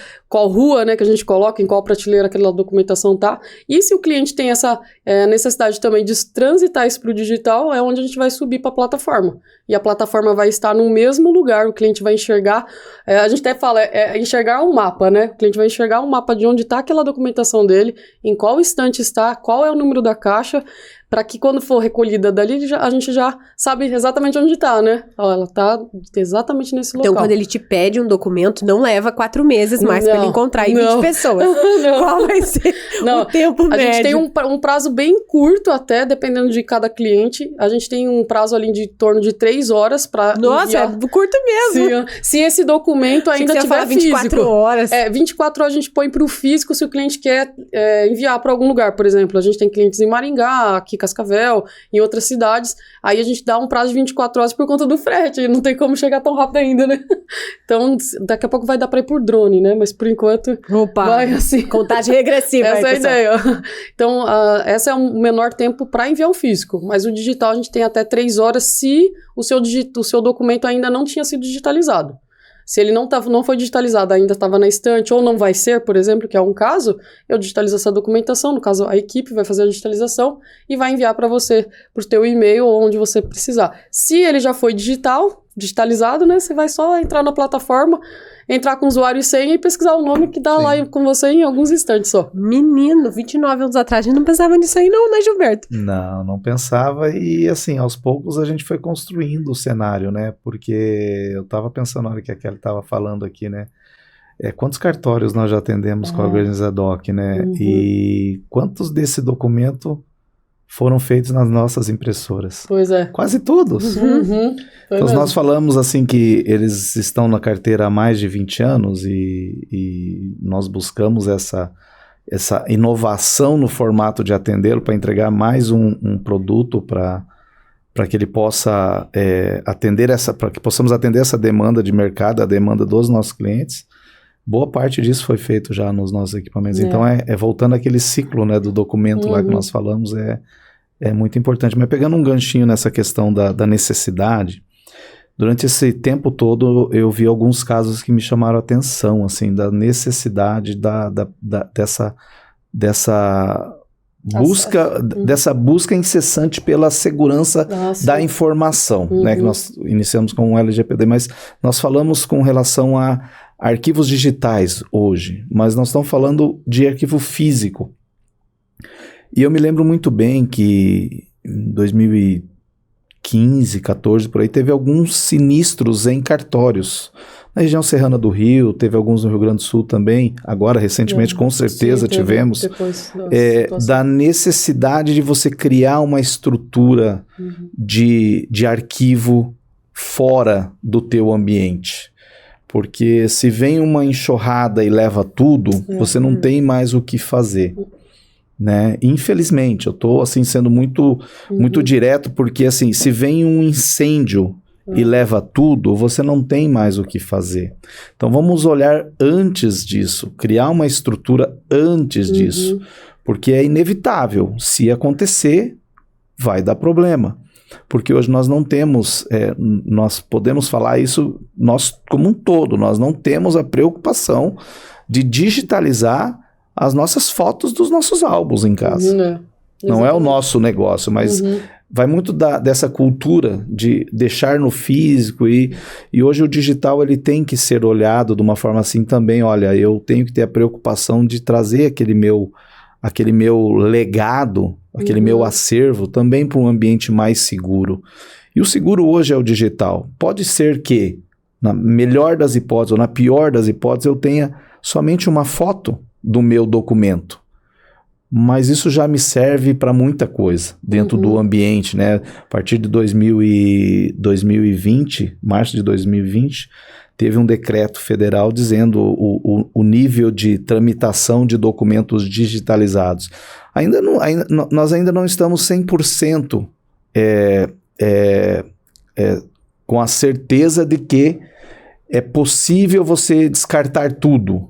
rua, né, que a gente coloca, em qual prateleira aquela documentação tá. E se o cliente tem essa necessidade também de transitar isso para o digital, é onde a gente vai subir para a plataforma. E a plataforma vai estar no mesmo lugar, o cliente vai enxergar, a gente até fala, enxergar um mapa, né? O cliente vai enxergar um mapa de onde está aquela documentação dele, em qual estante está, qual é o número da caixa, para que quando for recolhida dali, a gente já sabe exatamente onde está, né? Ela está exatamente nesse local. Então, quando ele te pede um documento, não leva 4 meses mais para ele encontrar 20 pessoas. Qual vai ser o tempo médio? A gente tem um prazo bem curto até, dependendo de cada cliente. A gente tem um prazo ali de torno de 3 horas para Nossa, é curto mesmo. Se esse documento ainda tiver 24 físico. horas. 24 horas a gente põe para o físico se o cliente quer enviar para algum lugar. Por exemplo, a gente tem clientes em Maringá, aqui Cascavel, em outras cidades, aí a gente dá um prazo de 24 horas por conta do frete, não tem como chegar tão rápido ainda, né? Então, daqui a pouco vai dar pra ir por drone, né? Mas por enquanto, vai assim. Contagem regressiva. Essa é a ideia. Então, esse é o menor tempo para enviar o físico, mas o digital a gente tem até 3 horas se o seu documento ainda não tinha sido digitalizado. Se ele não foi digitalizado, ainda estava na estante, ou não vai ser, por exemplo, que é um caso, eu digitalizo essa documentação, no caso a equipe vai fazer a digitalização e vai enviar para você, para o teu e-mail ou onde você precisar. Se ele já foi digitalizado, né, você vai só entrar na plataforma, entrar com usuário e senha e pesquisar o nome que dá lá com você em alguns instantes só. Menino, 29 anos atrás, a gente não pensava nisso aí não, né, Gilberto? Não pensava e, assim, aos poucos a gente foi construindo o cenário, né, porque eu tava pensando na hora que a Kelly tava falando aqui, né, quantos cartórios nós já atendemos com a Organizadoc, né, e quantos desse documento foram feitos nas nossas impressoras? Pois é. Quase todos. Então, nós falamos assim que eles estão na carteira há mais de 20 anos e nós buscamos essa inovação no formato de atendê-lo para entregar mais um produto para que ele possa para que possamos atender essa demanda de mercado, a demanda dos nossos clientes. Boa parte disso foi feito já nos nossos equipamentos. Então, voltando àquele ciclo, né, do documento lá que nós falamos, é muito importante. Mas pegando um ganchinho nessa questão da necessidade, durante esse tempo todo eu vi alguns casos que me chamaram a atenção, assim, da necessidade dessa busca incessante pela segurança da informação, né, que nós iniciamos com o LGPD, mas nós falamos com relação a arquivos digitais hoje, mas nós estamos falando de arquivo físico. E eu me lembro muito bem que em 2015, 14, por aí, teve alguns sinistros em cartórios. Na região serrana do Rio, teve alguns no Rio Grande do Sul também, agora recentemente com certeza tivemos, da necessidade de você criar uma estrutura de arquivo fora do teu ambiente. Porque se vem uma enxurrada e leva tudo, você não tem mais o que fazer. Né? Infelizmente, eu estou assim, sendo muito direto, porque assim, se vem um incêndio e leva tudo, você não tem mais o que fazer. Então vamos olhar antes disso, criar uma estrutura antes disso, porque é inevitável. Se acontecer, vai dar problema. Porque hoje nós não temos, nós podemos falar isso, nós como um todo, nós não temos a preocupação de digitalizar as nossas fotos dos nossos álbuns em casa. Não é o nosso negócio, mas vai muito dessa cultura de deixar no físico e hoje o digital ele tem que ser olhado de uma forma assim também. Olha, eu tenho que ter a preocupação de trazer aquele meu legado, aquele meu acervo também para um ambiente mais seguro. E o seguro hoje é o digital. Pode ser que, na melhor das hipóteses ou na pior das hipóteses, eu tenha somente uma foto do meu documento. Mas isso já me serve para muita coisa dentro do ambiente, né? A partir de 2020, março de 2020, teve um decreto federal dizendo o nível de tramitação de documentos digitalizados. Nós ainda não estamos 100% com a certeza de que é possível você descartar tudo.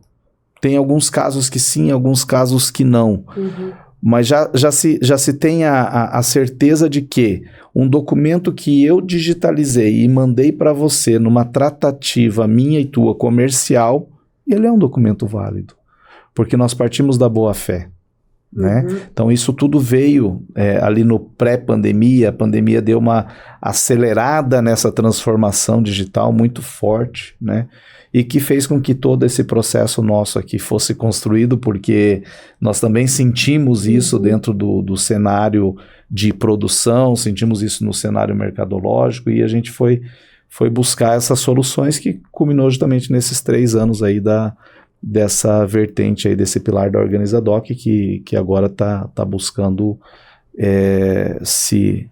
Tem alguns casos que sim, alguns casos que não. Mas já se tem a certeza de que um documento que eu digitalizei e mandei para você numa tratativa minha e tua comercial, ele é um documento válido. Porque nós partimos da boa-fé. Né? Então isso tudo veio ali no pré-pandemia. A pandemia deu uma acelerada nessa transformação digital muito forte, né? E que fez com que todo esse processo nosso aqui fosse construído, porque nós também sentimos isso dentro do cenário de produção, sentimos isso no cenário mercadológico, e a gente foi buscar essas soluções que culminou justamente nesses 3 anos aí dessa vertente aí, desse pilar da Organizadoc, que agora tá buscando se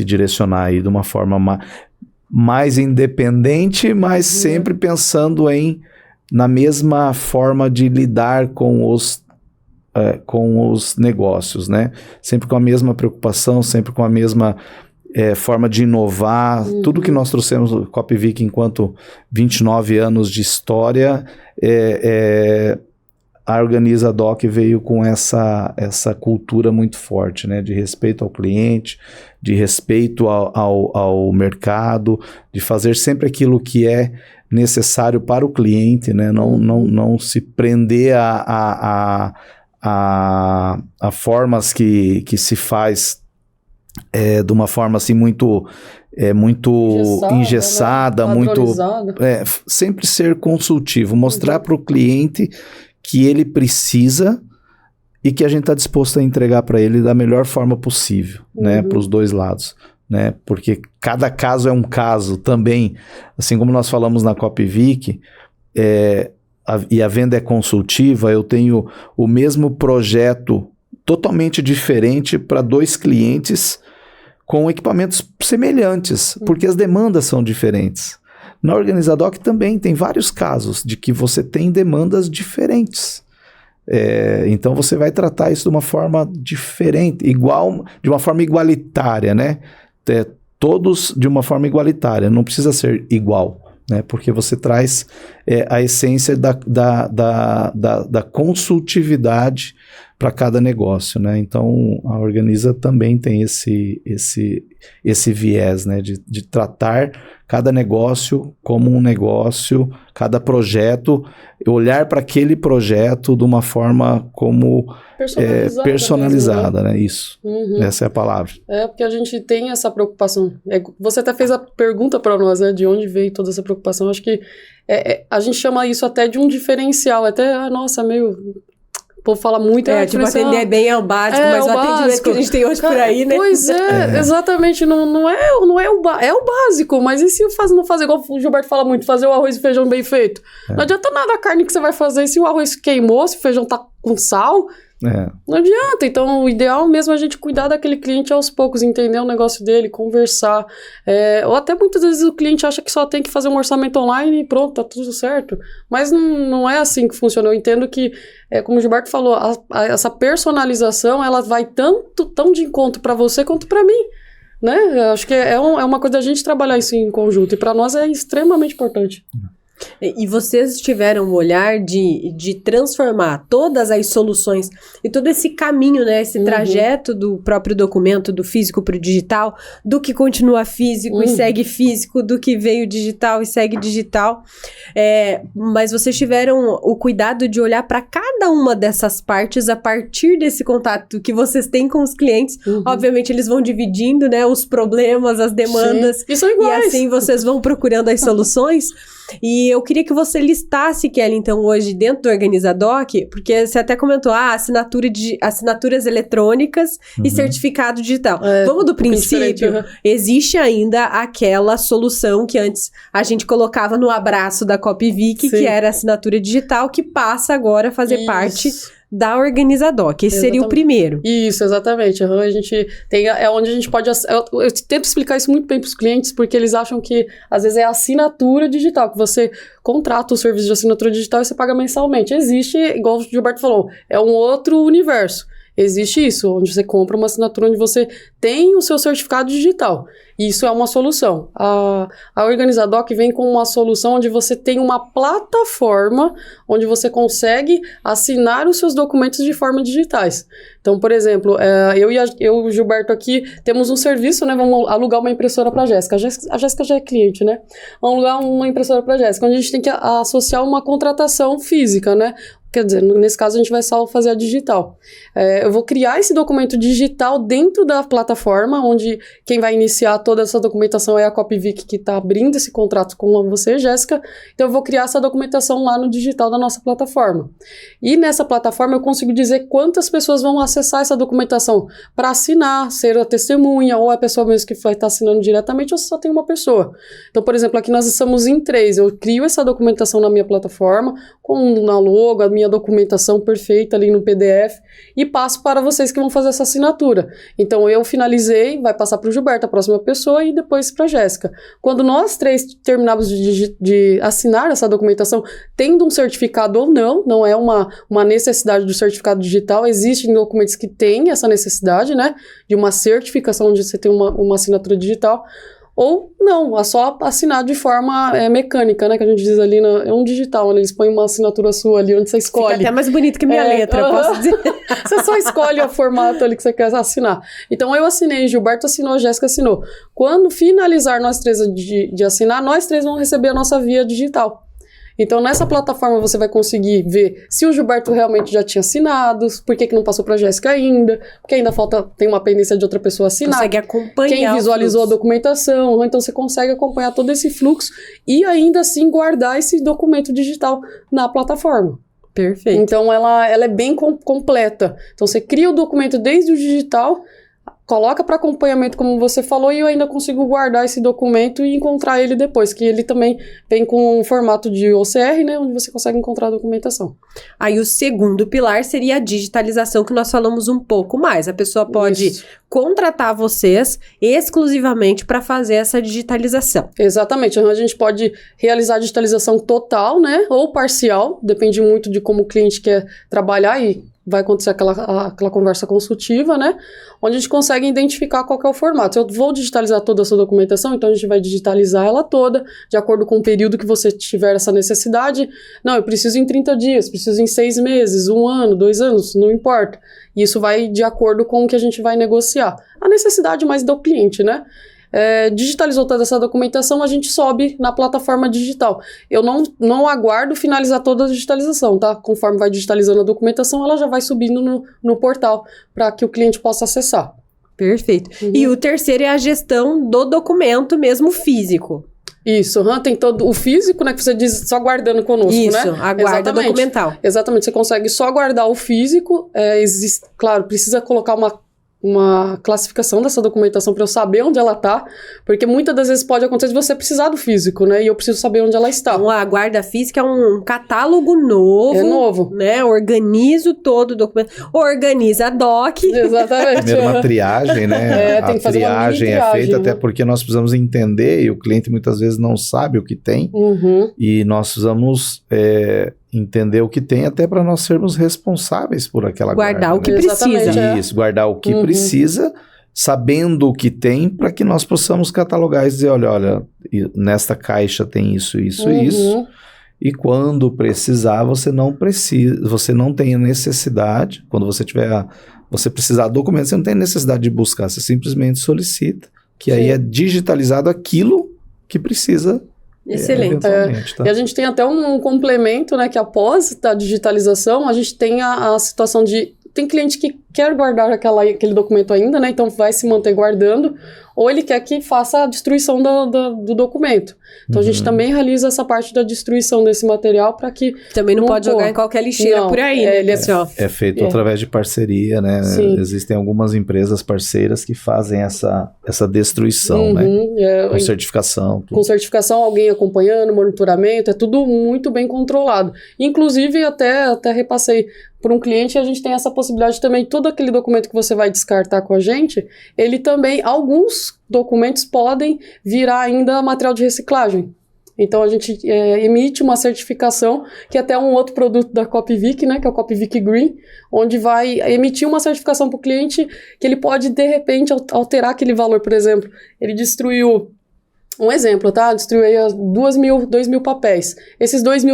direcionar aí de uma forma mais independente, mas sempre pensando na mesma forma de lidar com os negócios, né? Sempre com a mesma preocupação, sempre com a mesma forma de inovar. Tudo que nós trouxemos do Copvic enquanto 29 anos de história, a Organizadoc veio com essa cultura muito forte, né? De respeito ao cliente, de respeito ao mercado, de fazer sempre aquilo que é necessário para o cliente, né? Não se prender a formas que se faz de uma forma assim muito engessada, né? Muito sempre ser consultivo, mostrar para o cliente que ele precisa e que a gente está disposto a entregar para ele da melhor forma possível, né, para os dois lados, né, porque cada caso é um caso também, assim como nós falamos na Copvic, e a venda é consultiva, eu tenho o mesmo projeto totalmente diferente para 2 clientes com equipamentos semelhantes, porque as demandas são diferentes. Na Organizadoc também tem vários casos de que você tem demandas diferentes. Então você vai tratar isso de uma forma diferente, de uma forma igualitária, né? Todos de uma forma igualitária, não precisa ser igual, né? Porque você traz a essência da consultividade para cada negócio, né? Então a Organiza também tem esse viés, né? De tratar cada negócio como um negócio, cada projeto, olhar para aquele projeto de uma forma como personalizada, né? Isso, essa é a palavra. Porque a gente tem essa preocupação. Você até fez a pergunta para nós, né? De onde veio toda essa preocupação. Acho que a gente chama isso até de um diferencial. Até, nossa, meio... O povo fala muito... tipo, atender bem é o básico, mas o atendimento que a gente tem hoje por aí, né? Pois exatamente, não é o básico, mas e se não fazer, igual o Gilberto fala muito, fazer o arroz e feijão bem feito? Não adianta nada a carne que você vai fazer se o arroz queimou, se o feijão tá com sal, Não adianta. Então, o ideal mesmo é a gente cuidar daquele cliente aos poucos, entender o negócio dele, conversar. Ou até muitas vezes o cliente acha que só tem que fazer um orçamento online e pronto, tá tudo certo. Mas não é assim que funciona. Eu entendo que, como o Gilberto falou, essa personalização, ela vai tão de encontro para você quanto para mim. Né? Eu acho que é uma coisa da gente trabalhar isso em conjunto. E para nós é extremamente importante. E vocês tiveram o olhar de transformar todas as soluções e todo esse caminho, né? Esse trajeto do próprio documento, do físico para o digital, do que continua físico e segue físico, do que veio digital e segue digital. Mas vocês tiveram o cuidado de olhar para cada uma dessas partes a partir desse contato que vocês têm com os clientes. Obviamente, eles vão dividindo, né, os problemas, as demandas. Sim. E são iguais. E assim vocês vão procurando as soluções. E eu queria que você listasse, Kelly, então, hoje, dentro do Organizadoc, porque você até comentou, assinaturas eletrônicas e certificado digital. Vamos do princípio, existe ainda aquela solução que antes a gente colocava no abraço da Copyvic, que era a assinatura digital, que passa agora a fazer parte da Organizadoc. Esse seria o primeiro. Isso, exatamente. A gente tem, onde a gente pode... Eu tento explicar isso muito bem para os clientes, porque eles acham que, às vezes, é a assinatura digital, que você contrata o serviço de assinatura digital e você paga mensalmente. Existe, igual o Gilberto falou, é um outro universo. Existe isso, onde você compra uma assinatura onde você tem o seu certificado digital. Isso é uma solução. A Organizadoc vem com uma solução onde você tem uma plataforma onde você consegue assinar os seus documentos de forma digitais. Então, por exemplo, eu e o Gilberto aqui temos um serviço, né? Vamos alugar uma impressora para a Jéssica. A Jéssica já é cliente, né? Vamos alugar uma impressora para a Jéssica, onde a gente tem que associar uma contratação física, né? Quer dizer, nesse caso a gente vai só fazer a digital. Eu vou criar esse documento digital dentro da plataforma, onde quem vai iniciar toda essa documentação é a Copyvic, que está abrindo esse contrato com você, Jéssica. Então eu vou criar essa documentação lá no digital da nossa plataforma. E nessa plataforma eu consigo dizer quantas pessoas vão acessar essa documentação para assinar, ser a testemunha, ou a pessoa mesmo que vai estar assinando diretamente, ou se só tem uma pessoa. Então, por exemplo, aqui nós estamos em 3. Eu crio essa documentação na minha plataforma, com a logo, a minha documentação perfeita ali no PDF e passo para vocês que vão fazer essa assinatura. Então, eu finalizei, vai passar para o Gilberto, a próxima pessoa, e depois para a Jéssica. Quando nós 3 terminarmos de assinar essa documentação, tendo um certificado ou não é uma necessidade do certificado digital, existem documentos que têm essa necessidade, né, de uma certificação onde você tem uma assinatura digital, ou não, é só assinar de forma mecânica, né? Que a gente diz ali, é um digital, né? Eles põem uma assinatura sua ali, onde você escolhe. Fica até mais bonito que minha letra, eu posso dizer. Você só escolhe o formato ali que você quer assinar. Então, eu assinei, Gilberto assinou, a Jéssica assinou. Quando finalizar nós 3 de assinar, nós 3 vamos receber a nossa via digital. Então, nessa plataforma você vai conseguir ver se o Gilberto realmente já tinha assinado, por que não passou para a Jéssica ainda, porque ainda tem uma pendência de outra pessoa assinar. Consegue acompanhar quem visualizou a documentação, então você consegue acompanhar todo esse fluxo e ainda assim guardar esse documento digital na plataforma. Perfeito. Então, ela é bem completa. Então, você cria o documento desde o digital, coloca para acompanhamento, como você falou, e eu ainda consigo guardar esse documento e encontrar ele depois, que ele também vem com um formato de OCR, né, onde você consegue encontrar a documentação. Aí o segundo pilar seria a digitalização, que nós falamos um pouco mais. A pessoa pode contratar vocês exclusivamente para fazer essa digitalização. Exatamente. A gente pode realizar a digitalização total, né, ou parcial, depende muito de como o cliente quer trabalhar e vai acontecer aquela conversa consultiva, né? Onde a gente consegue identificar qual que é o formato. Eu vou digitalizar toda a sua documentação, então a gente vai digitalizar ela toda, de acordo com o período que você tiver essa necessidade. Não, eu preciso em 30 dias, preciso em 6 meses, 1 ano, 2 anos, não importa. Isso vai de acordo com o que a gente vai negociar. A necessidade mais do cliente, né? Digitalizou toda essa documentação, a gente sobe na plataforma digital. Eu não aguardo finalizar toda a digitalização, tá? Conforme vai digitalizando a documentação, ela já vai subindo no portal para que o cliente possa acessar. Perfeito. E o terceiro é a gestão do documento mesmo físico. Isso, tem todo o físico, né, que você diz só guardando conosco, né? Isso, a guarda documental. Exatamente, você consegue só guardar o físico, claro, precisa colocar uma classificação dessa documentação para eu saber onde ela está, porque muitas das vezes pode acontecer de você precisar do físico, né? E eu preciso saber onde ela está. Então, a guarda física é um catálogo novo. É novo. Né? Organiza todo o documento. Organiza a doc. Exatamente. Primeiro uma triagem, né? Tem que fazer uma triagem mini é feita né? até porque nós precisamos entender, e o cliente muitas vezes não sabe o que tem, e nós precisamos entender o que tem até para nós sermos responsáveis por aquela guardar guarda, o que né? precisa. Isso, guardar o que precisa, sabendo o que tem, para que nós possamos catalogar e dizer, olha, nesta caixa tem isso, isso, isso, e quando precisar, você não tem a necessidade, quando você precisar de documento, você não tem necessidade de buscar, você simplesmente solicita, que aí é digitalizado aquilo que precisa. Excelente. Tá? E a gente tem até um complemento, né, que após a digitalização, a gente tem a situação de... Tem cliente que quer guardar aquele documento ainda, né, então vai se manter guardando, ou ele quer que faça a destruição do documento. Então, a gente também realiza essa parte da destruição desse material para que... Também não pode jogar em qualquer lixeira por aí, né? É feito através de parceria, né? Sim. Existem algumas empresas parceiras que fazem essa destruição, né? Com certificação. Tudo. Com certificação, alguém acompanhando, monitoramento, é tudo muito bem controlado. Inclusive, até repassei por um cliente, a gente tem essa possibilidade também, todo aquele documento que você vai descartar com a gente, ele também, alguns documentos podem virar ainda material de reciclagem. Então, a gente emite uma certificação, que é até um outro produto da Copyvic, né, que é o Copyvic Green, onde vai emitir uma certificação para o cliente que ele pode, de repente, alterar aquele valor. Por exemplo, ele destruiu... Um exemplo, tá? Destruiu aí 2 mil papéis. Esses 2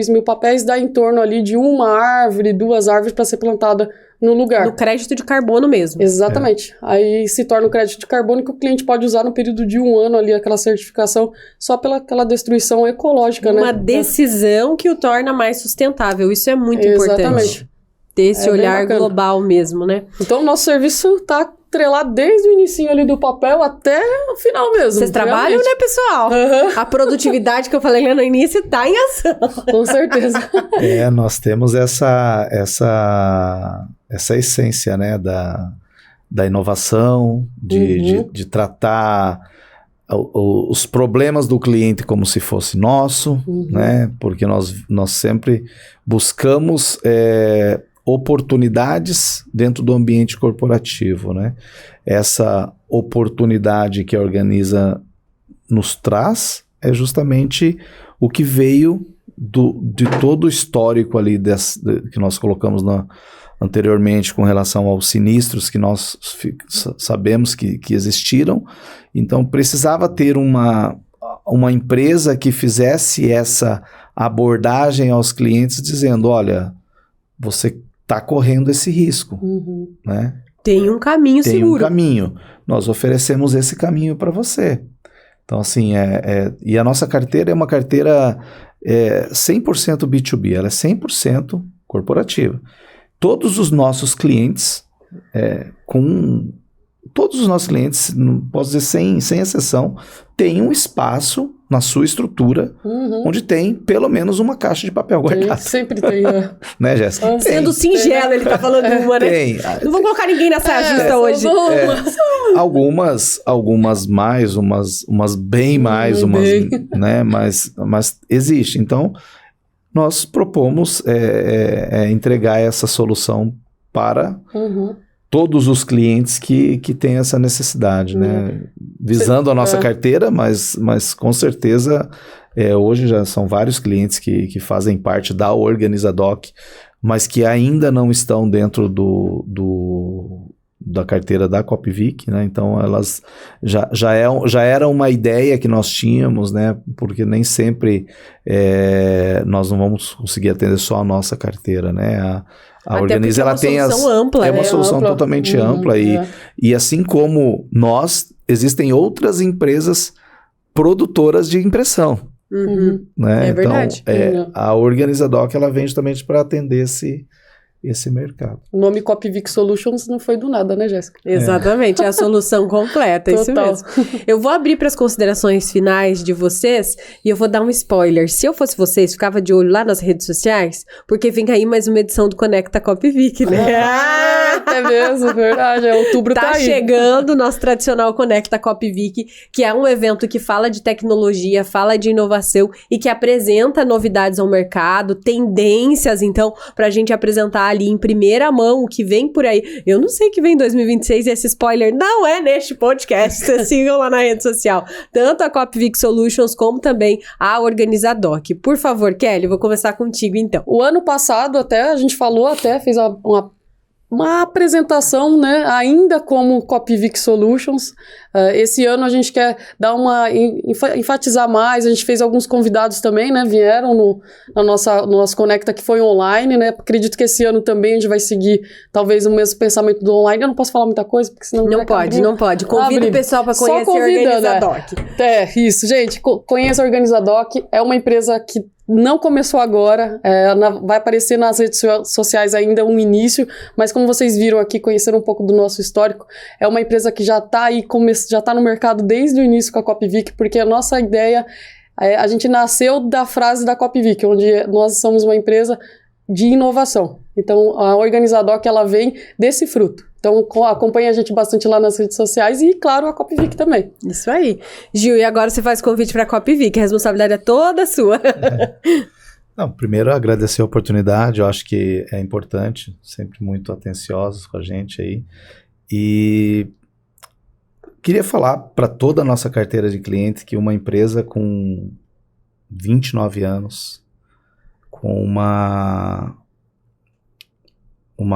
mil papéis dá em torno ali de 1 árvore, 2 árvores para ser plantada no lugar. No crédito de carbono mesmo. Exatamente. Aí se torna o crédito de carbono que o cliente pode usar no período de 1 ano ali, aquela certificação, só pela destruição ecológica, né? Uma decisão que o torna mais sustentável. Isso é muito importante. Exatamente. Ter esse olhar global mesmo, né? Então, o nosso serviço tá atrelado desde o inicinho ali do papel até o final mesmo. Vocês trabalham, né, pessoal? A produtividade que eu falei lá no início tá em ação. Com certeza. Nós temos essa essência, né, da inovação, de tratar os problemas do cliente como se fosse nosso, né, porque nós sempre buscamos oportunidades dentro do ambiente corporativo, né? Essa oportunidade que a Organiza nos traz é justamente o que veio de todo o histórico ali que nós colocamos anteriormente com relação aos sinistros que nós sabemos que existiram. Então, precisava ter uma empresa que fizesse essa abordagem aos clientes dizendo, olha, você está correndo esse risco, né? Tem um caminho seguro. Tem um caminho. Nós oferecemos esse caminho para você. Então, assim, e a nossa carteira é uma carteira 100% B2B, ela é 100% corporativa. Todos os nossos clientes, não posso dizer sem exceção, tem um espaço na sua estrutura onde tem pelo menos uma caixa de papel guardada. Sempre tem, né, Jéssica? Sendo singelo, ele tá falando uma, né? Tem. Não vou colocar ninguém nessa justa hoje. Algumas mais, umas bem mais, né? Mas existe. Então, nós propomos entregar essa solução para todos os clientes que têm essa necessidade, né? Visando a nossa carteira, mas com certeza hoje já são vários clientes que fazem parte da Organizadoc, mas que ainda não estão dentro da carteira da Copyvic, né? Então elas já era uma ideia que nós tínhamos, né? Porque nem sempre nós não vamos conseguir atender só a nossa carteira, né? A Organiza, ela tem ampla, uma solução totalmente ampla e assim como nós, existem outras empresas produtoras de impressão. Né? É verdade. Então, a Organizadoc, ela vem justamente para atender esse mercado. O nome Copvic Solutions não foi do nada, né, Jéssica? Exatamente, é a solução completa, isso mesmo. Eu vou abrir para as considerações finais de vocês e eu vou dar um spoiler. Se eu fosse vocês, ficava de olho lá nas redes sociais, porque vem aí mais uma edição do Conecta Copvic, né? É mesmo, verdade. Outubro tá aí. Chegando o nosso tradicional Conecta Copvic, que é um evento que fala de tecnologia, fala de inovação e que apresenta novidades ao mercado, tendências, então, pra gente apresentar ali em primeira mão o que vem por aí. Eu não sei o que vem em 2026 e esse spoiler não é neste podcast. Vocês sigam lá na rede social. Tanto a Copvic Solutions como também a Organizadoc. Por favor, Kelly, vou começar contigo então. O ano passado até, a gente falou, fez uma apresentação, né, ainda como Copvic Solutions. Esse ano a gente quer dar enfatizar mais, a gente fez alguns convidados também, né, vieram no nosso Conecta, que foi online, né, acredito que esse ano também a gente vai seguir talvez o mesmo pensamento do online. Eu não posso falar muita coisa, porque senão... Não pode. Convida o pessoal para conhecer a Organizadoc. Né? Isso, gente, conheça a Organizadoc, é uma empresa que não começou agora, vai aparecer nas redes sociais ainda um início, mas como vocês viram aqui, conheceram um pouco do nosso histórico, é uma empresa que já está aí, já está no mercado desde o início com a Copvic, porque a nossa ideia, a gente nasceu da frase da Copvic, onde nós somos uma empresa de inovação. Então, a Organizadoc, ela vem desse fruto. Então, acompanha a gente bastante lá nas redes sociais e, claro, a Copvic também. Isso aí. Gil, e agora você faz convite para a Copvic, a responsabilidade é toda sua. Não, primeiro, agradecer a oportunidade, eu acho que é importante, sempre muito atenciosos com a gente aí. E queria falar para toda a nossa carteira de clientes que uma empresa com 29 anos, com uma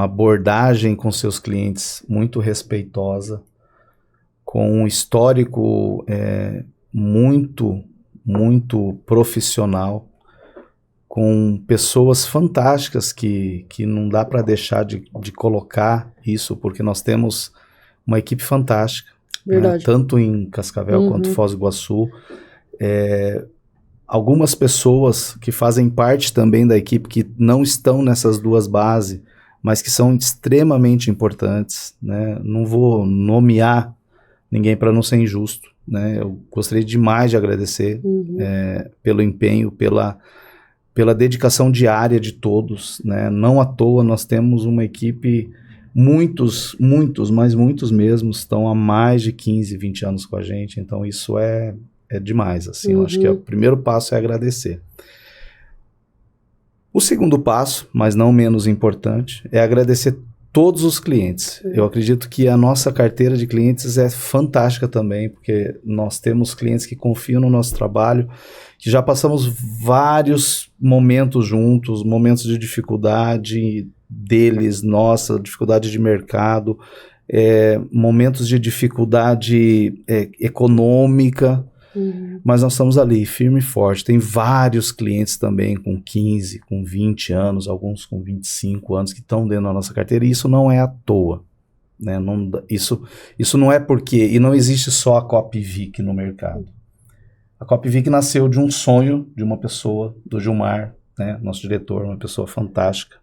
abordagem com seus clientes muito respeitosa, com um histórico muito, muito profissional, com pessoas fantásticas que não dá para deixar de colocar isso, porque nós temos uma equipe fantástica, né? Tanto em Cascavel quanto Foz do Iguaçu. Algumas pessoas que fazem parte também da equipe que não estão nessas duas bases, mas que são extremamente importantes, né? Não vou nomear ninguém para não ser injusto, né? Eu gostaria demais de agradecer pelo empenho, pela dedicação diária de todos, né? Não à toa nós temos uma equipe, muitos mesmo, estão há mais de 15, 20 anos com a gente, então isso é demais, assim. Eu acho que o primeiro passo é agradecer. O segundo passo, mas não menos importante, é agradecer todos os clientes. Eu acredito que a nossa carteira de clientes é fantástica também, porque nós temos clientes que confiam no nosso trabalho, que já passamos vários momentos juntos, momentos de dificuldade deles, nossa, dificuldade de mercado, momentos de dificuldade econômica, mas nós estamos ali, firme e forte. Tem vários clientes também com 15, com 20 anos, alguns com 25 anos que estão dentro da nossa carteira, e isso não é à toa, né? Isso não é porque, e não existe só a Copvic no mercado. A Copvic nasceu de um sonho de uma pessoa, do Gilmar, né? Nosso diretor, uma pessoa fantástica,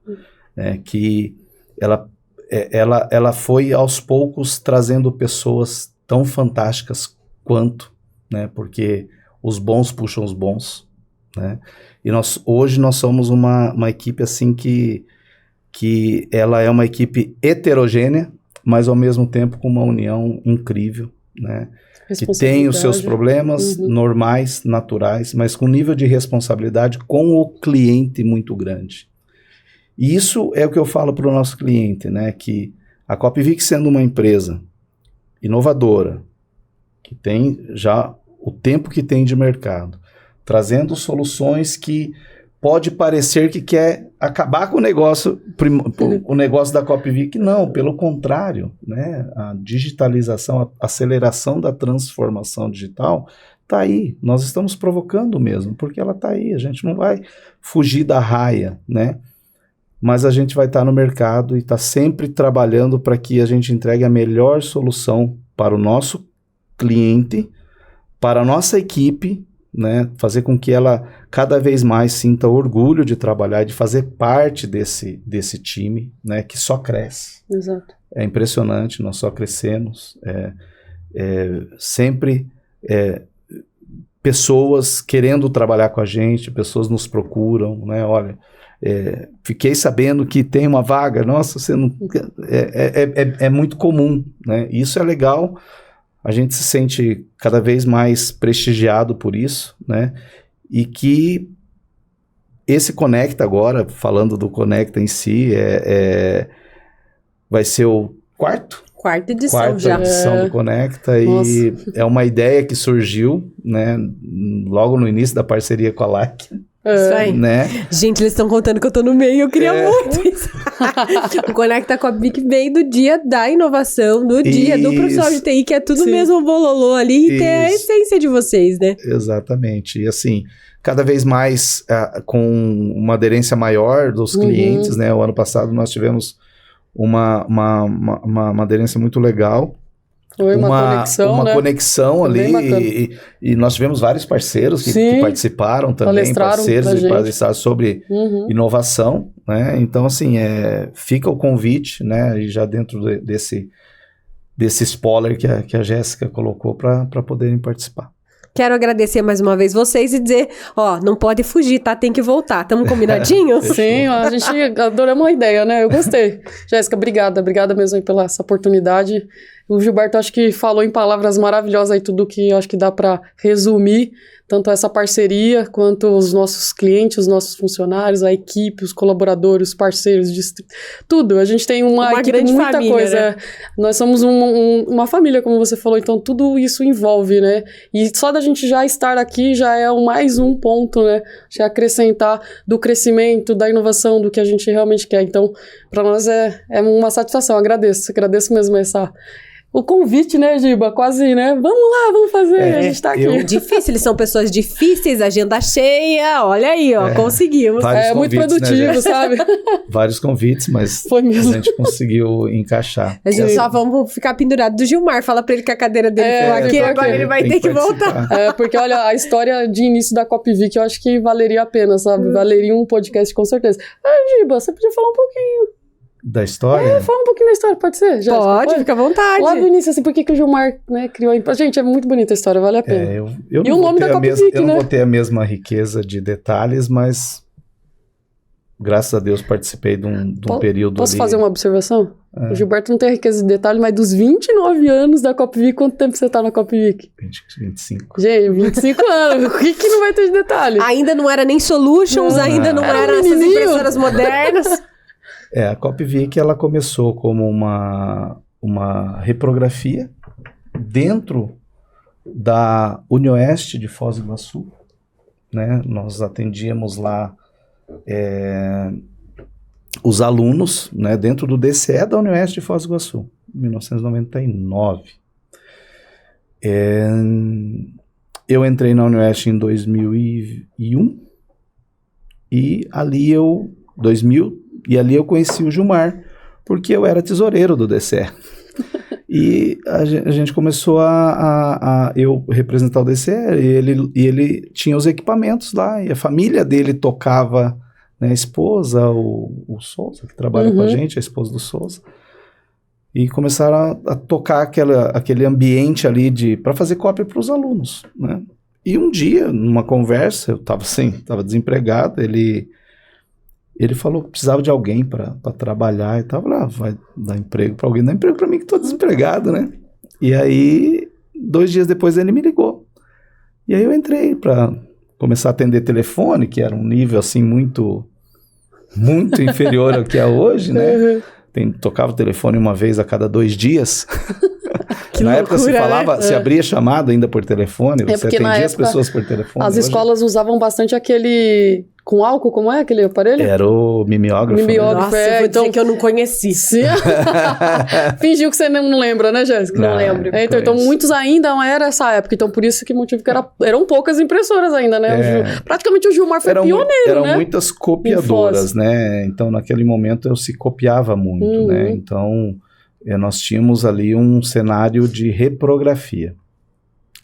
que ela foi aos poucos trazendo pessoas tão fantásticas quanto, né? Porque os bons puxam os bons, né? E hoje nós somos uma equipe assim que ela é uma equipe heterogênea, mas ao mesmo tempo com uma união incrível, né? Que tem os seus problemas normais, naturais, mas com nível de responsabilidade com o cliente muito grande. E isso é o que eu falo para o nosso cliente, né? Que a Copvic, sendo uma empresa inovadora, que tem já o tempo que tem de mercado, trazendo soluções que pode parecer que quer acabar com o negócio da Copvic. Não, pelo contrário, né? A digitalização, a aceleração da transformação digital está aí. Nós estamos provocando mesmo, porque ela está aí. A gente não vai fugir da raia, né? Mas a gente vai estar no mercado e está sempre trabalhando para que a gente entregue a melhor solução para o nosso cliente, para a nossa equipe né? Fazer com que ela cada vez mais sinta orgulho de trabalhar, de fazer parte desse time, né? Que só cresce. Exato. É impressionante, nós só crescemos. Sempre pessoas querendo trabalhar com a gente, pessoas nos procuram, né? Olha, fiquei sabendo que tem uma vaga, nossa, você não... É muito comum, né? Isso é legal, a gente se sente cada vez mais prestigiado por isso, né? E que esse Conecta agora, falando do Conecta em si, vai ser o Quarta edição já. Quarta edição do Conecta. Nossa. E é uma ideia que surgiu, né, logo no início da parceria com a LAC. Isso aí. Né? Gente, eles estão contando que eu tô no meio, eu queria muito isso. O Conecta Copivic veio do dia da inovação, do dia do profissional de TI, que é tudo Sim. mesmo bololô ali, e tem a essência de vocês, né? Exatamente. E assim, cada vez mais com uma aderência maior dos clientes, né? O ano passado nós tivemos uma aderência muito legal. Foi uma conexão, né? Ali e nós tivemos vários parceiros que participaram também, parceiros e palestraram sobre inovação, né? Então, assim, fica o convite, né? E já dentro desse spoiler que a Jéssica colocou para poderem participar. Quero agradecer mais uma vez vocês e dizer, não pode fugir, tá? Tem que voltar. Tamo combinadinhos? Sim, a gente adoramos a ideia, né? Eu gostei. Jéssica, obrigada mesmo aí pela essa oportunidade. O Gilberto acho que falou em palavras maravilhosas aí tudo que acho que dá para resumir, tanto essa parceria quanto os nossos clientes, os nossos funcionários, a equipe, os colaboradores, os parceiros, tudo. A gente tem uma equipe, grande muita família, coisa. né? Nós somos uma família, como você falou, então tudo isso envolve, né? E só da gente já estar aqui já é mais um ponto, né? Já acrescentar do crescimento, da inovação, do que a gente realmente quer. Então, para nós é uma satisfação. Agradeço mesmo o convite, né, Giba? Quase, né? Vamos lá, vamos fazer. A gente tá aqui. Difícil, eles são pessoas difíceis, agenda cheia. Olha aí, conseguimos. Muito produtivo, né, sabe? Vários convites, mas foi mesmo. A gente conseguiu encaixar. A gente só vamos ficar pendurado do Gilmar. Fala pra ele que a cadeira dele ficou aqui, agora ele vai ter que voltar. Porque, olha, a história de início da Copivic, eu acho que valeria a pena, sabe? Valeria um podcast com certeza. Giba, você podia falar um pouquinho da história? Fala um pouquinho da história, pode ser? Jéssica, pode, fica à vontade. Lá do início, assim, por que o Gilmar, né, criou a empresa? Gente, é muito bonita a história, vale a pena. E o nome da Copivic, né? Eu não vou ter a mesma riqueza de detalhes, mas graças a Deus participei de um período Posso ali. fazer uma observação? O Gilberto não tem a riqueza de detalhes, mas dos 29 anos da Copivic, quanto tempo você tá na Copivic? 25. Gente, 25 anos. O que não vai ter de detalhe? Ainda não era nem Solutions, ainda não era essas impressoras modernas. A Copivic, ela começou como uma reprografia dentro da UniOeste de Foz do Iguaçu, né? Nós atendíamos lá os alunos, né, dentro do DCE da UniOeste de Foz do Iguaçu, em 1999. Eu entrei na UniOeste em 2001 e ali eu conheci o Gilmar, porque eu era tesoureiro do DCE. E a gente começou eu representar o DCE, e ele tinha os equipamentos lá, e a família dele tocava, né, a esposa, o Souza, que trabalha com a gente, a esposa do Souza, e começaram a tocar aquele ambiente ali para fazer cópia para os alunos, né? E um dia, numa conversa, eu estava desempregado, ele falou que precisava de alguém para trabalhar e tal. Vai dar emprego para alguém. Dá emprego para mim que estou desempregado, né? E aí, 2 dias depois, ele me ligou. E aí eu entrei para começar a atender telefone, que era um nível, assim, muito, muito inferior ao que é hoje, né? Tocava o telefone uma vez a cada 2 dias. Na época se falava, se abria chamada ainda por telefone, você atendia as pessoas por telefone. As escolas usavam bastante aquele... Com álcool, como é aquele aparelho? Era o mimeógrafo. Nossa, eu vou dizer que eu não conheci. Fingiu que você não lembra, né, Jéssica? Não lembro. Então muitos ainda não era essa época. Então, por isso que o motivo que eram poucas impressoras ainda, né? Praticamente o Gilmar foi pioneiro, eram né? muitas copiadoras, né? Então, naquele momento, se copiava muito, né? Então, nós tínhamos ali um cenário de reprografia.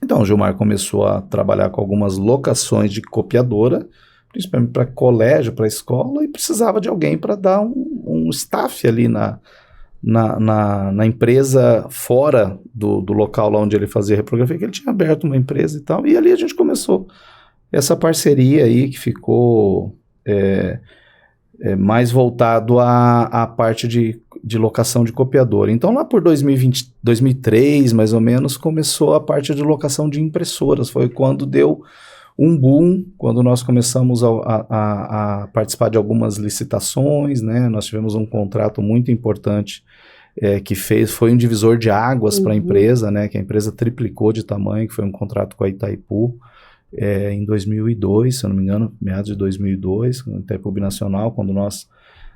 Então, o Gilmar começou a trabalhar com algumas locações de copiadora, principalmente para colégio, para escola, e precisava de alguém para dar um staff ali na empresa fora do local lá onde ele fazia reprografia, que ele tinha aberto uma empresa e tal, e ali a gente começou essa parceria aí que ficou mais voltado à parte de locação de copiadora. Então lá por 2003, mais ou menos, começou a parte de locação de impressoras, foi quando deu um boom, quando nós começamos a participar de algumas licitações, né? Nós tivemos um contrato muito importante que foi um divisor de águas para a empresa, né? Que a empresa triplicou de tamanho, que foi um contrato com a Itaipu em 2002, se eu não me engano, meados de 2002, com a Itaipu Binacional, quando nós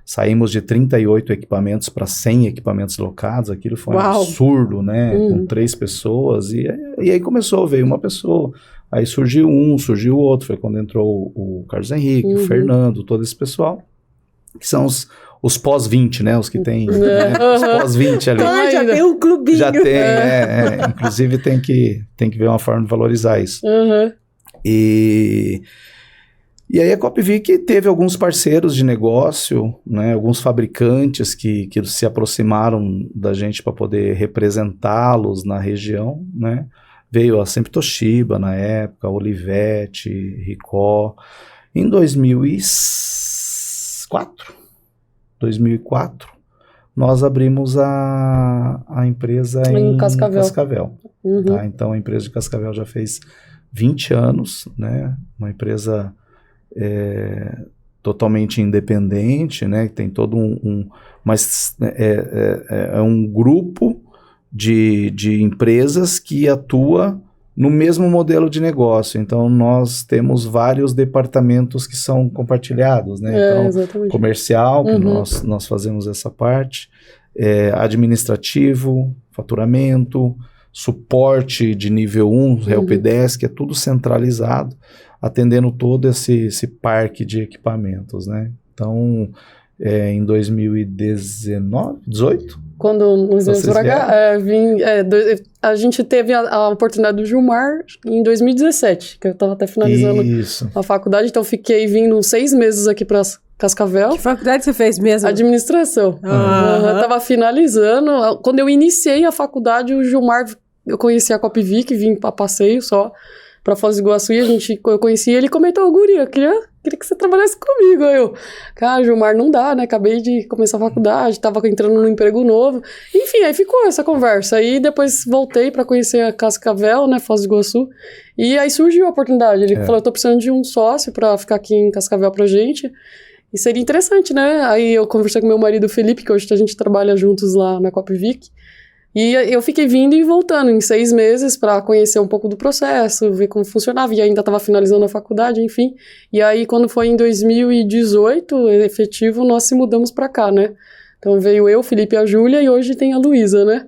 saímos de 38 equipamentos para 100 equipamentos locados. Aquilo foi um absurdo, né? Com 3 pessoas, e aí veio uma pessoa. Aí surgiu o outro, foi quando entrou o Carlos Henrique, o Fernando, todo esse pessoal, que são os pós-20, né, os que tem os pós-20 ali. Já tem um clubinho. Já tem, inclusive tem que ver uma forma de valorizar isso. E aí a Copvic teve alguns parceiros de negócio, né, alguns fabricantes que se aproximaram da gente para poder representá-los na região, né. Veio sempre Toshiba na época, Olivetti, Ricoh. Em 2004, nós abrimos a empresa em Cascavel. Tá? Então a empresa de Cascavel já fez 20 anos, né? Uma empresa totalmente independente, né? Tem todo mas é um grupo de empresas que atua no mesmo modelo de negócio. Então, nós temos vários departamentos que são compartilhados, né? Então, exatamente. Comercial, que nós fazemos essa parte, administrativo, faturamento, suporte de nível 1, Helpdesk, é tudo centralizado, atendendo todo esse parque de equipamentos, né? Então, em 2018, quando nos viemos para cá, a gente teve a oportunidade do Gilmar em 2017, que eu estava até finalizando a faculdade, então fiquei vindo 6 meses aqui para Cascavel. Que faculdade você fez mesmo? Administração. Eu estava finalizando. Quando eu iniciei a faculdade, o Gilmar, eu conheci a Copvic, vim para passeio só, para Foz do Iguaçu, e eu conheci ele e comentou, Guri, eu queria que você trabalhasse comigo. Aí eu, cara, Gilmar, não dá, né? Acabei de começar a faculdade, tava entrando num emprego novo. Enfim, aí ficou essa conversa. Aí depois voltei para conhecer a Cascavel, né? Foz do Iguaçu. E aí surgiu a oportunidade. Ele falou, eu tô precisando de um sócio para ficar aqui em Cascavel pra gente. E seria interessante, né? Aí eu conversei com meu marido Felipe, que hoje a gente trabalha juntos lá na Copvic. E eu fiquei vindo e voltando em 6 meses para conhecer um pouco do processo, ver como funcionava, e ainda estava finalizando a faculdade, enfim. E aí, quando foi em 2018, efetivo, nós se mudamos para cá, né? Então veio eu, Felipe e a Júlia, e hoje tem a Luísa, né?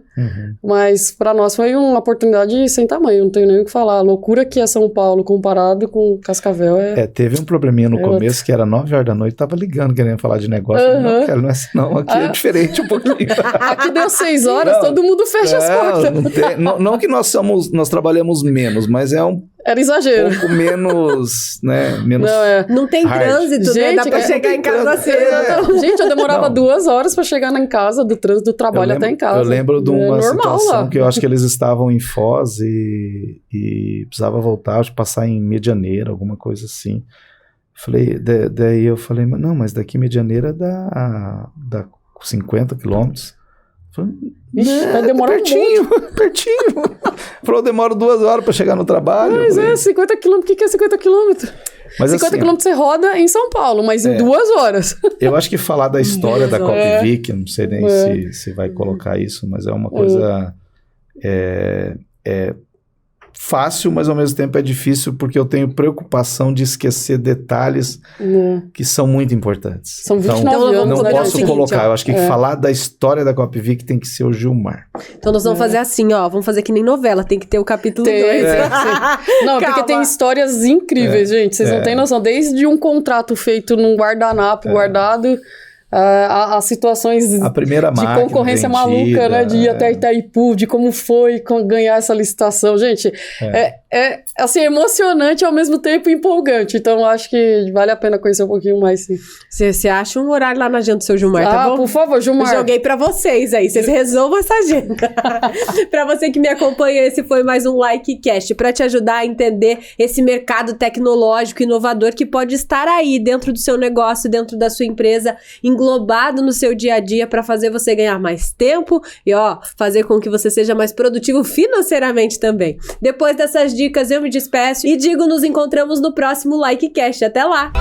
Mas para nós foi uma oportunidade sem tamanho, não tenho nem o que falar. A loucura que é São Paulo comparado com Cascavel teve um probleminha no começo, que era 9 horas da noite, tava ligando, querendo falar de negócio. Não, cara, não é assim não, aqui é diferente um pouquinho. Aqui deu 6 horas, todo mundo fecha as portas. Não que nós trabalhamos menos, mas era exagero. Um pouco menos, né? Não tem trânsito, gente, né? Dá pra chegar em casa cedo. Gente, eu demorava 2 horas pra chegar em casa, do trânsito do trabalho até em casa. Eu lembro de uma situação que eu acho que eles estavam em Foz e precisava voltar, acho que passar em Medianeira, alguma coisa assim. Daí eu falei, não, mas daqui Medianeira dá 50 quilômetros. Vai demorar pertinho. Falou, demora 2 horas pra chegar no trabalho. Mas 50 quilômetros, o que é 50 quilômetros? 50 quilômetros você roda em São Paulo, mas em 2 horas. Eu acho que falar da história da Copvic, não sei nem se vai colocar isso, mas é uma coisa fácil, mas ao mesmo tempo é difícil, porque eu tenho preocupação de esquecer detalhes que são muito importantes. São 29 anos. Não posso colocar. Eu acho que falar da história da Copvic tem que ser o Gilmar. Então nós vamos fazer assim, ó. Vamos fazer que nem novela. Tem que ter o capítulo 2. Não, porque tem histórias incríveis, gente. Vocês não têm noção. Desde um contrato feito num guardanapo guardado, as situações A primeira de máquina concorrência vendida, maluca, né? De ir até Itaipu, de como foi ganhar essa licitação. Gente, é assim, emocionante e ao mesmo tempo empolgante. Então, acho que vale a pena conhecer um pouquinho mais, sim. Você acha um horário lá na agenda do seu Gilmar, tá bom? Por favor, Gilmar. Eu joguei pra vocês aí, vocês resolvam essa agenda. Pra você que me acompanha, esse foi mais um LikeCast, pra te ajudar a entender esse mercado tecnológico inovador que pode estar aí dentro do seu negócio, dentro da sua empresa, englobado no seu dia a dia pra fazer você ganhar mais tempo e, fazer com que você seja mais produtivo financeiramente também. Depois dessas dicas, eu me despeço e digo, nos encontramos no próximo LikeCast. Até lá!